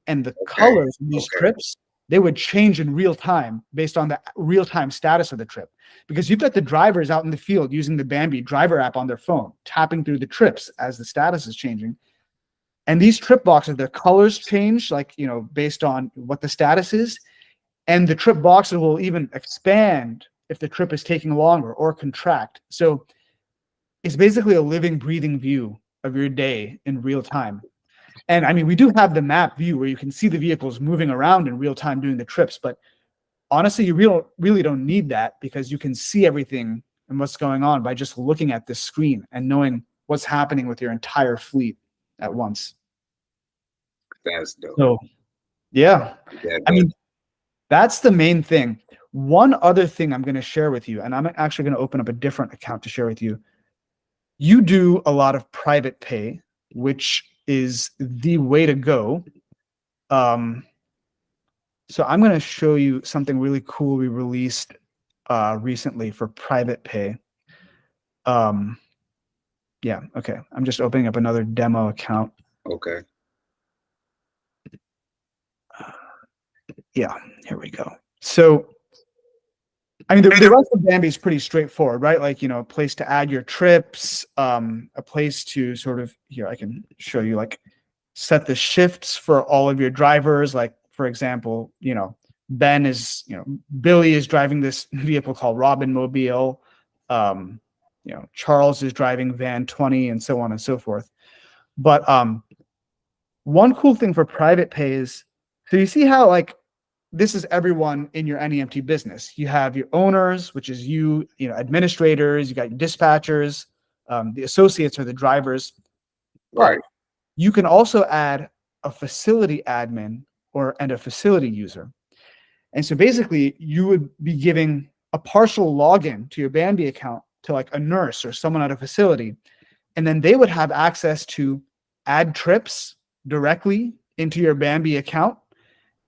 Speaker 1: And the colors of these trips, they would change in real time based on the real time status of the trip. Because you've got the drivers out in the field using the Bambi driver app on their phone, tapping through the trips as the status is changing. And these trip boxes, their colors change, like, based on what the status is. And the trip boxes will even expand if the trip is taking longer or contract. So it's basically a living, breathing view of your day in real time. And I mean, we do have the map view where you can see the vehicles moving around in real time doing the trips. But honestly, you really don't need that because you can see everything and what's going on by just looking at this screen and knowing what's happening with your entire fleet at once.
Speaker 2: That's dope.
Speaker 1: So, yeah. I mean, that's the main thing. One other thing I'm going to share with you, and I'm actually going to open up a different account to share with you. You do a lot of private pay, which is the way to go. So I'm going to show you something really cool we released recently for private pay. Yeah, okay. I'm just opening up another demo account.
Speaker 2: Okay.
Speaker 1: Yeah, here we go. So, I mean, the rest of Bambi is pretty straightforward, right? Like, a place to add your trips, a place to sort of, here, I can show you, like, set the shifts for all of your drivers. Like, for example, Ben is, Billy is driving this vehicle called Robin Mobile. Charles is driving Van 20 and so on and so forth. But one cool thing for private pay is, so you see how like this is everyone in your NEMT business. You have your owners, which is you, administrators, you got your dispatchers, the associates are the drivers.
Speaker 2: Right.
Speaker 1: But you can also add a facility admin and a facility user. And so basically you would be giving a partial login to your Bambi account to like a nurse or someone at a facility. And then they would have access to add trips directly into your Bambi account.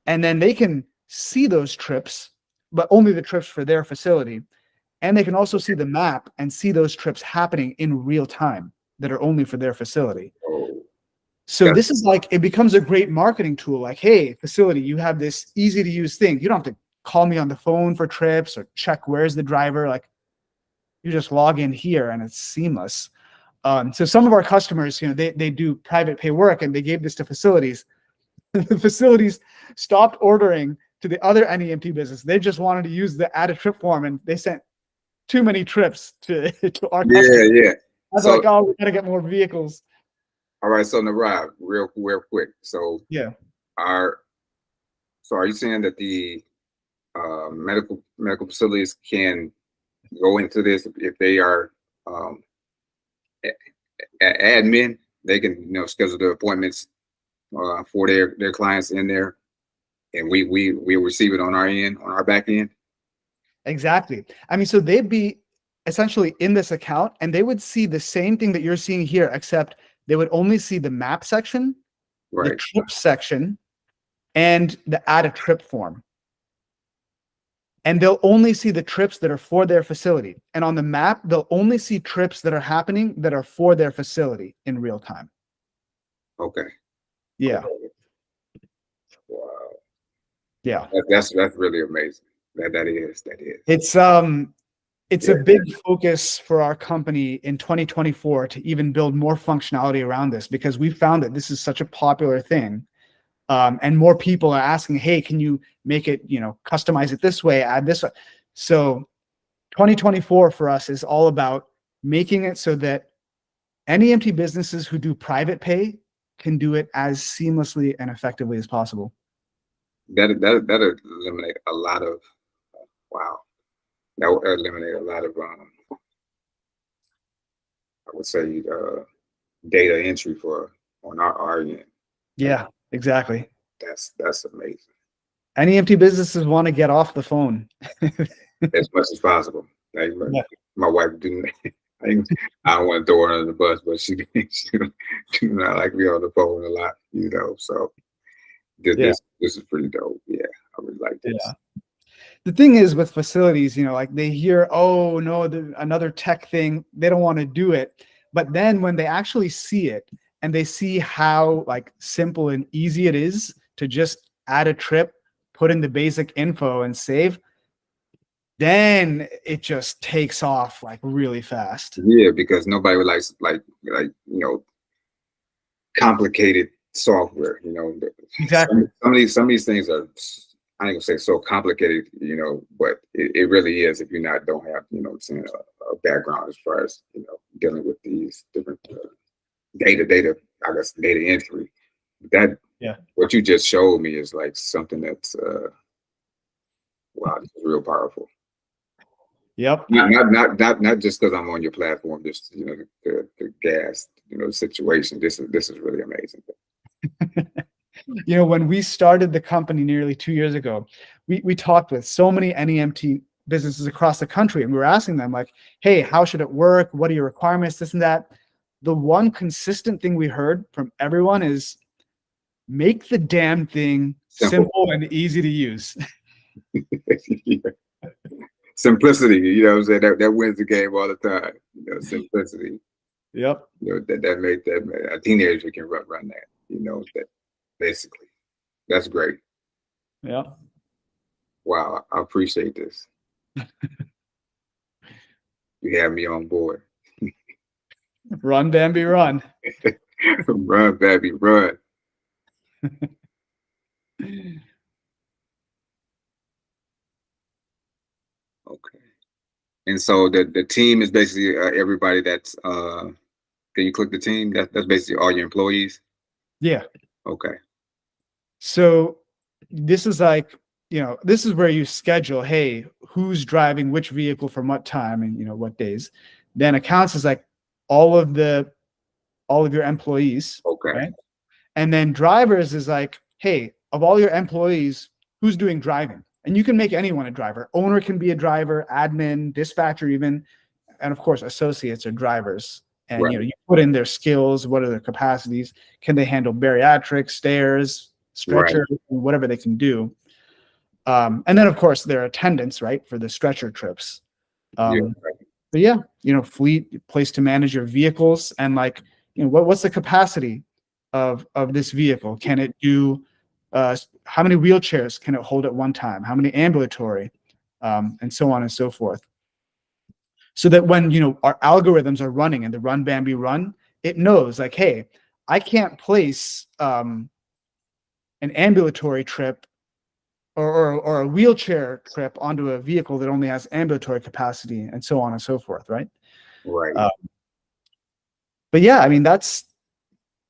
Speaker 1: And then they can see those trips, but only the trips for their facility. And they can also see the map and see those trips happening in real time that are only for their facility. So this is like, it becomes a great marketing tool. Like, hey, facility, you have this easy to use thing. You don't have to call me on the phone for trips or check where's the driver. Like, you just log in here and it's seamless. So some of our customers, they do private pay work and they gave this to facilities. The facilities stopped ordering to the other NEMT business. They just wanted to use the add a trip form and they sent too many trips to our customers.
Speaker 2: Yeah.
Speaker 1: I was like, oh, we gotta get more vehicles.
Speaker 2: All right, so Navi, real quick. So
Speaker 1: yeah.
Speaker 2: Are you saying that the medical facilities can go into this if they are admin? They can schedule the appointments for their clients in there, and we receive it on our end, on our back end.
Speaker 1: Exactly. I mean, so they'd be essentially in this account and they would see the same thing that you're seeing here, except they would only see the map section, the trip section, and the add a trip form. And they'll only see the trips that are for their facility. And on the map, they'll only see trips that are happening that are for their facility in real time.
Speaker 2: Okay.
Speaker 1: Yeah.
Speaker 2: Wow.
Speaker 1: Yeah.
Speaker 2: That's really amazing. That is.
Speaker 1: It's it's
Speaker 2: Yeah.
Speaker 1: a big focus for our company in 2024 to even build more functionality around this, because we found that this is such a popular thing. And more people are asking, hey, can you make it, customize it this way, add this way. So 2024 for us is all about making it so that NEMT businesses who do private pay can do it as seamlessly and effectively as possible.
Speaker 2: That eliminate a lot of wow. That would eliminate a lot of I would say data entry for on our end.
Speaker 1: Yeah, exactly.
Speaker 2: That's amazing.
Speaker 1: NEMT businesses want to get off the phone.
Speaker 2: As much as possible. Like
Speaker 1: Yeah.
Speaker 2: my wife didn't. I don't want to throw her under the bus, but she do not like me on the phone a lot, So
Speaker 1: Yeah.
Speaker 2: this is pretty dope. Yeah, I really like this.
Speaker 1: Yeah. The thing is with facilities, like they hear, oh no, another tech thing, they don't want to do it. But then when they actually see it and they see how like simple and easy it is to just add a trip, put in the basic info and save, then it just takes off like really fast.
Speaker 2: Yeah, because nobody would like complicated software.
Speaker 1: Exactly.
Speaker 2: Some of these things are, I ain't gonna say so complicated, but it really is if you don't have a background as far as dealing with these different data I guess data entry. That
Speaker 1: Yeah.
Speaker 2: what you just showed me is like something that's wow, this is real powerful.
Speaker 1: Yep.
Speaker 2: Not just because I'm on your platform, just the gas situation. This is really amazing.
Speaker 1: When we started the company nearly 2 years ago, we talked with so many NEMT businesses across the country, and we were asking them like, hey, how should it work? What are your requirements? This and that. The one consistent thing we heard from everyone is make the damn thing simple and easy to use.
Speaker 2: Yeah. Simplicity, what I'm saying? That wins the game all the time. Simplicity.
Speaker 1: Yep.
Speaker 2: That make a teenager can run that. That basically. That's great.
Speaker 1: Yeah.
Speaker 2: Wow, I appreciate this. You have me on board.
Speaker 1: Run, Bambi, run.
Speaker 2: Run, Bambi, run. Okay. And so the team is basically everybody that's can you click the team? That's basically all your employees?
Speaker 1: Yeah.
Speaker 2: Okay.
Speaker 1: So this is like, this is where you schedule, hey, who's driving which vehicle from what time and what days. Then accounts is like all of your employees.
Speaker 2: Okay.
Speaker 1: Right? And then drivers is like, hey, of all your employees, who's doing driving? And you can make anyone a driver. Owner can be a driver, admin, dispatcher even, and of course associates are drivers. And
Speaker 2: right.
Speaker 1: You put in their skills, what are their capacities? Can they handle bariatrics, stairs, stretcher, right. Whatever they can do. And then of course their attendants, right, for the stretcher trips.
Speaker 2: Yeah.
Speaker 1: But yeah, fleet, place to manage your vehicles, and like, what's the capacity of this vehicle? Can it do how many wheelchairs can it hold at one time? How many ambulatory, and so on and so forth. So that when our algorithms are running and the Run Bambi Run, it knows like, hey, I can't place an ambulatory trip or a wheelchair trip onto a vehicle that only has ambulatory capacity, and so on and so forth, right?
Speaker 2: Right.
Speaker 1: But yeah, I mean, that's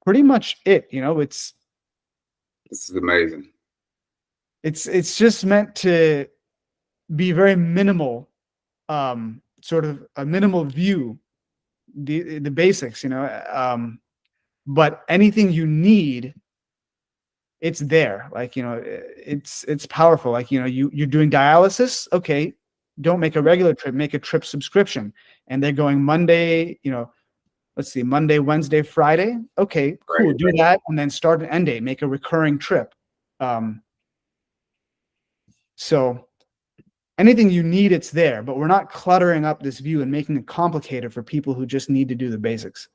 Speaker 1: pretty much it. This
Speaker 2: is amazing.
Speaker 1: It's just meant to be very minimal, sort of a minimal view, the basics, but anything you need, it's there. Like, it's powerful. Like, you're doing dialysis. Okay. Don't make a regular trip, make a trip subscription. And they're going Monday, let's see, Monday, Wednesday, Friday. Okay, cool. Do that. And then start an end date, make a recurring trip. So anything you need, it's there, but we're not cluttering up this view and making it complicated for people who just need to do the basics.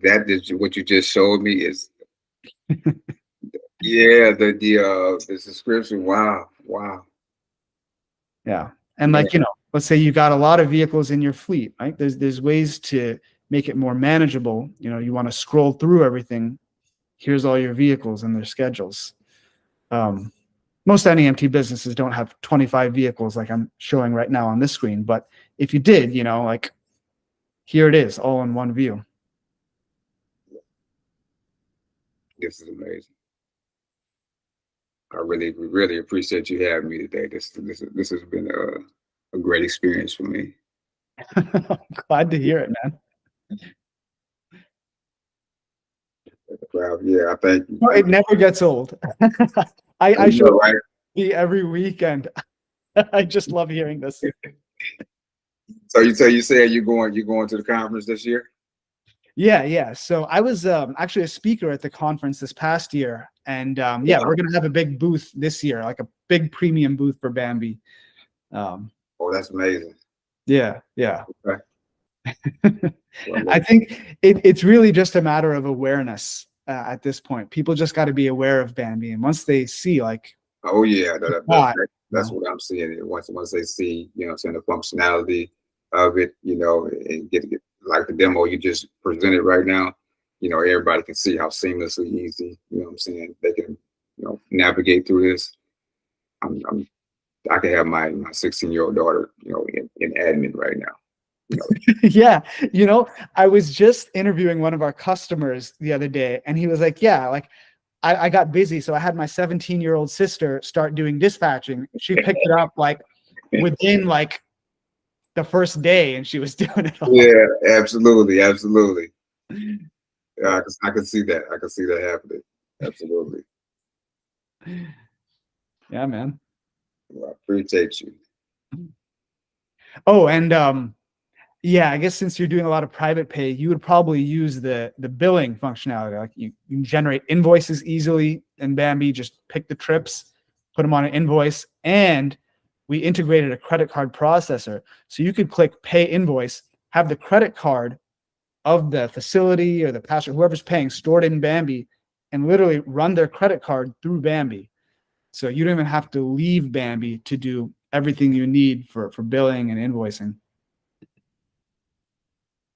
Speaker 2: That is what you just showed me is, yeah, the subscription. Wow.
Speaker 1: Yeah. And
Speaker 2: Yeah.
Speaker 1: like, let's say you got a lot of vehicles in your fleet, right? There's ways to make it more manageable. You want to scroll through everything. Here's all your vehicles and their schedules. Most NEMT businesses don't have 25 vehicles like I'm showing right now on this screen. But if you did, like here it is all in one view.
Speaker 2: This is amazing. I really appreciate you having me today. This has been a great experience for me.
Speaker 1: Glad to hear it, man.
Speaker 2: Well, yeah, I thank you.
Speaker 1: It never gets old. I should
Speaker 2: Right?
Speaker 1: be every weekend. I just love hearing this.
Speaker 2: So you said you're going to the conference this year?
Speaker 1: Yeah. So I was actually a speaker at the conference this past year, and we're gonna have a big booth this year, like a big premium booth for Bambi.
Speaker 2: Oh, that's amazing.
Speaker 1: Yeah.
Speaker 2: Okay.
Speaker 1: I think it's really just a matter of awareness at this point. People just got to be aware of Bambi, and once they see, like,
Speaker 2: oh yeah, that's what I'm seeing. Once they see, seeing the functionality of it, and get like the demo you just presented right now, everybody can see how seamlessly easy, what I'm saying, they can, navigate through this. I can have my 16-year-old daughter, in admin right now.
Speaker 1: Yeah. I was just interviewing one of our customers the other day, and he was like, yeah, like I got busy. So I had my 17-year-old sister start doing dispatching. She picked it up like within like the first day, and she was doing it all.
Speaker 2: Yeah, absolutely. Yeah, I can see that. I can see that happening. Absolutely.
Speaker 1: Yeah, man.
Speaker 2: Well, I appreciate you.
Speaker 1: Oh, and I guess since you're doing a lot of private pay, you would probably use the billing functionality. Like you can generate invoices easily in Bambi, just pick the trips, put them on an invoice, and we integrated a credit card processor. So you could click pay invoice, have the credit card of the facility or the passenger, whoever's paying, stored in Bambi, and literally run their credit card through Bambi. So you don't even have to leave Bambi to do everything you need for billing and invoicing.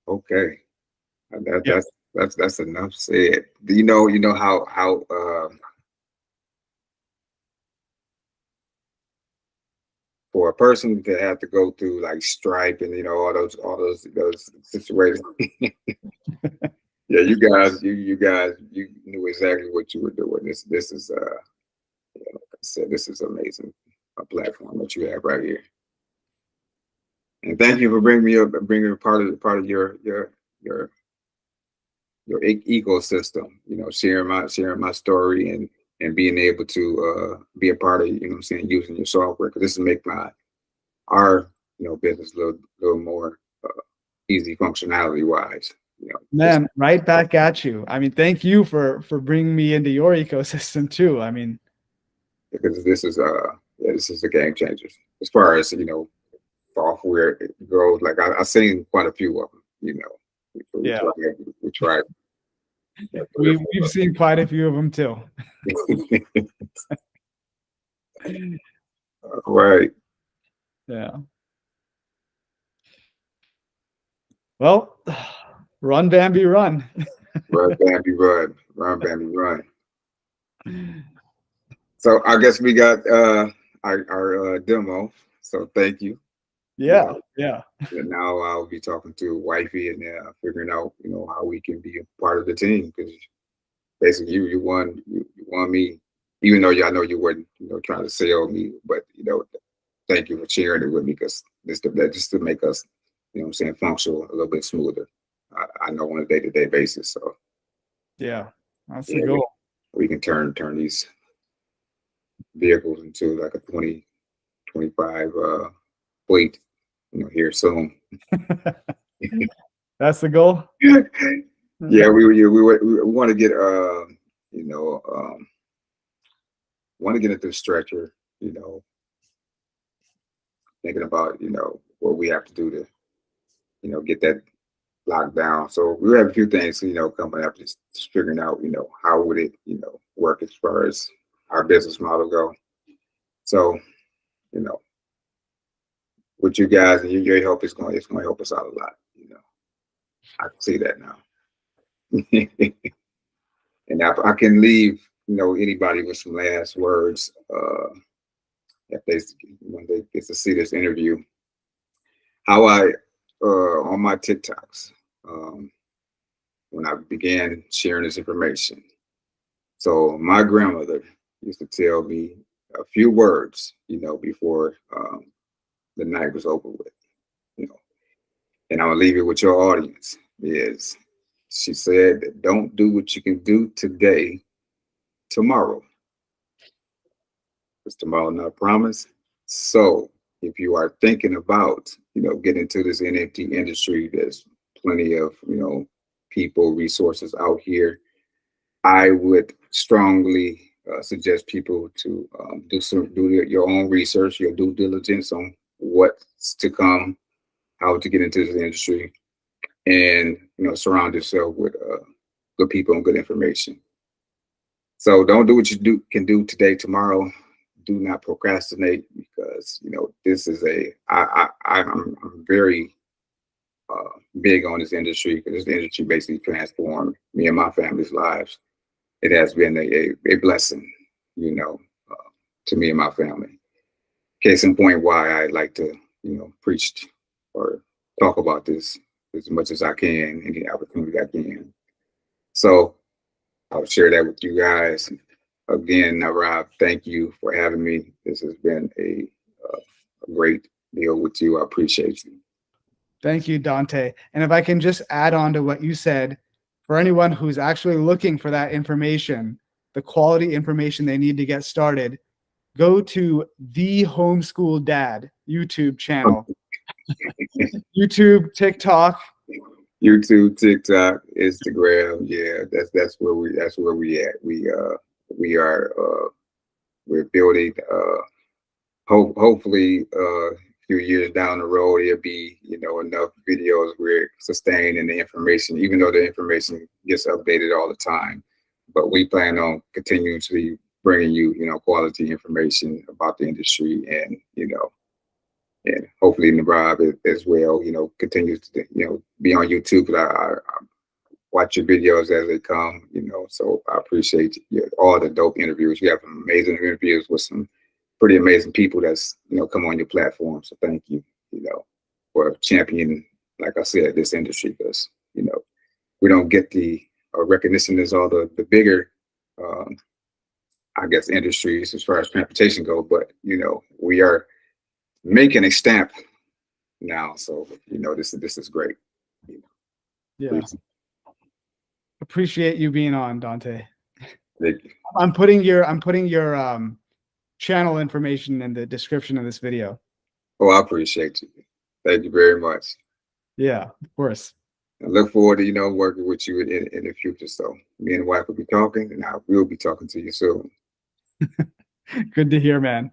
Speaker 2: Okay. That's enough said. You know how for a person to have to go through like Stripe and all those situations. Yeah, you guys you knew exactly what you were doing. This is like I said, this is amazing, a platform that you have right here. And thank you for bringing part of your ecosystem, sharing my story and being able to be a part of, using your software, because this will make our business a little more easy functionality wise.
Speaker 1: Man, right back at you. I mean, thank you for bringing me into your ecosystem too. I mean,
Speaker 2: because this is a game changer as far as software goes. Like I've seen quite a few of them. We tried.
Speaker 1: We've seen quite a few of them too.
Speaker 2: Right.
Speaker 1: Yeah. Well, run Bambi, run.
Speaker 2: Run Bambi, run. Run Bambi, run. So I guess we got our demo. So thank you.
Speaker 1: Yeah.
Speaker 2: And now I'll be talking to wifey and figuring out how we can be a part of the team, because basically you won me, even though I know you weren't trying to sell me, but thank you for sharing it with me, because just to make us functional a little bit smoother. I know on a day-to-day basis. So
Speaker 1: yeah, that's the goal.
Speaker 2: We can turn these vehicles into like a 2025 fleet here soon.
Speaker 1: That's the goal.
Speaker 2: Yeah, we want to get want to get into the stretcher, thinking about what we have to do to get that locked down. So we have a few things coming up, just figuring out how would it work as far as our business model go. So with you guys and your help is going, it's going to help us out a lot. You know, I can see that now. And I can leave, you know, anybody with some last words, if they, when they get to see this interview, how I, on my TikToks, when I began sharing this information. So my grandmother used to tell me a few words, you know, before the night was over with, you know, and I'm gonna leave it with your audience is she said, don't do what you can do today, tomorrow. Because tomorrow not promised. So if you are thinking about, you know, getting into this NFT industry, there's plenty of, you know, people, resources out here. I would strongly suggest people to do your own research, your due diligence on what's to come, how to get into this industry, and you know, surround yourself with good people and good information. So don't do what you can do today, tomorrow. Do not procrastinate because you know this is I'm very big on this industry because this industry basically transformed me and my family's lives. It has been a blessing, you know, to me and my family. Case in point, why I like to, you know, preach or talk about this as much as I can, any opportunity I can. So I'll share that with you guys. Again, Rob, thank you for having me. This has been a great deal with you. I appreciate you.
Speaker 1: Thank you, Dante. And if I can just add on to what you said, for anyone who's actually looking for that information, the quality information they need to get started, go to the Homeschool Dad YouTube channel. YouTube, TikTok.
Speaker 2: YouTube, TikTok, Instagram. Yeah, that's where we at. We're building hopefully a few years down the road it'll be, you know, enough videos where sustaining the information, even though the information gets updated all the time. But we plan on continuously bringing you, you know, quality information about the industry, and you know, and hopefully Navi as well, you know, continues to, you know, be on YouTube. I watch your videos as they come, you know, so I appreciate all the dope interviews. You have some amazing interviews with some pretty amazing people that's, you know, come on your platform. So thank you, you know, for championing, like I said, this industry, because, you know, we don't get the recognition as all the bigger, I guess, industries as far as transportation go, but, you know, we are making a stamp now. So, you know, this is great. You know,
Speaker 1: Yeah.
Speaker 2: please.
Speaker 1: Appreciate you being on, Dante.
Speaker 2: Thank you.
Speaker 1: I'm putting your channel information in the description of this video.
Speaker 2: Oh, I appreciate you. Thank you very much.
Speaker 1: Yeah, of course.
Speaker 2: I look forward to, you know, working with you in the future. So me and the wife will be talking, and I will be talking to you soon.
Speaker 1: Good to hear, man.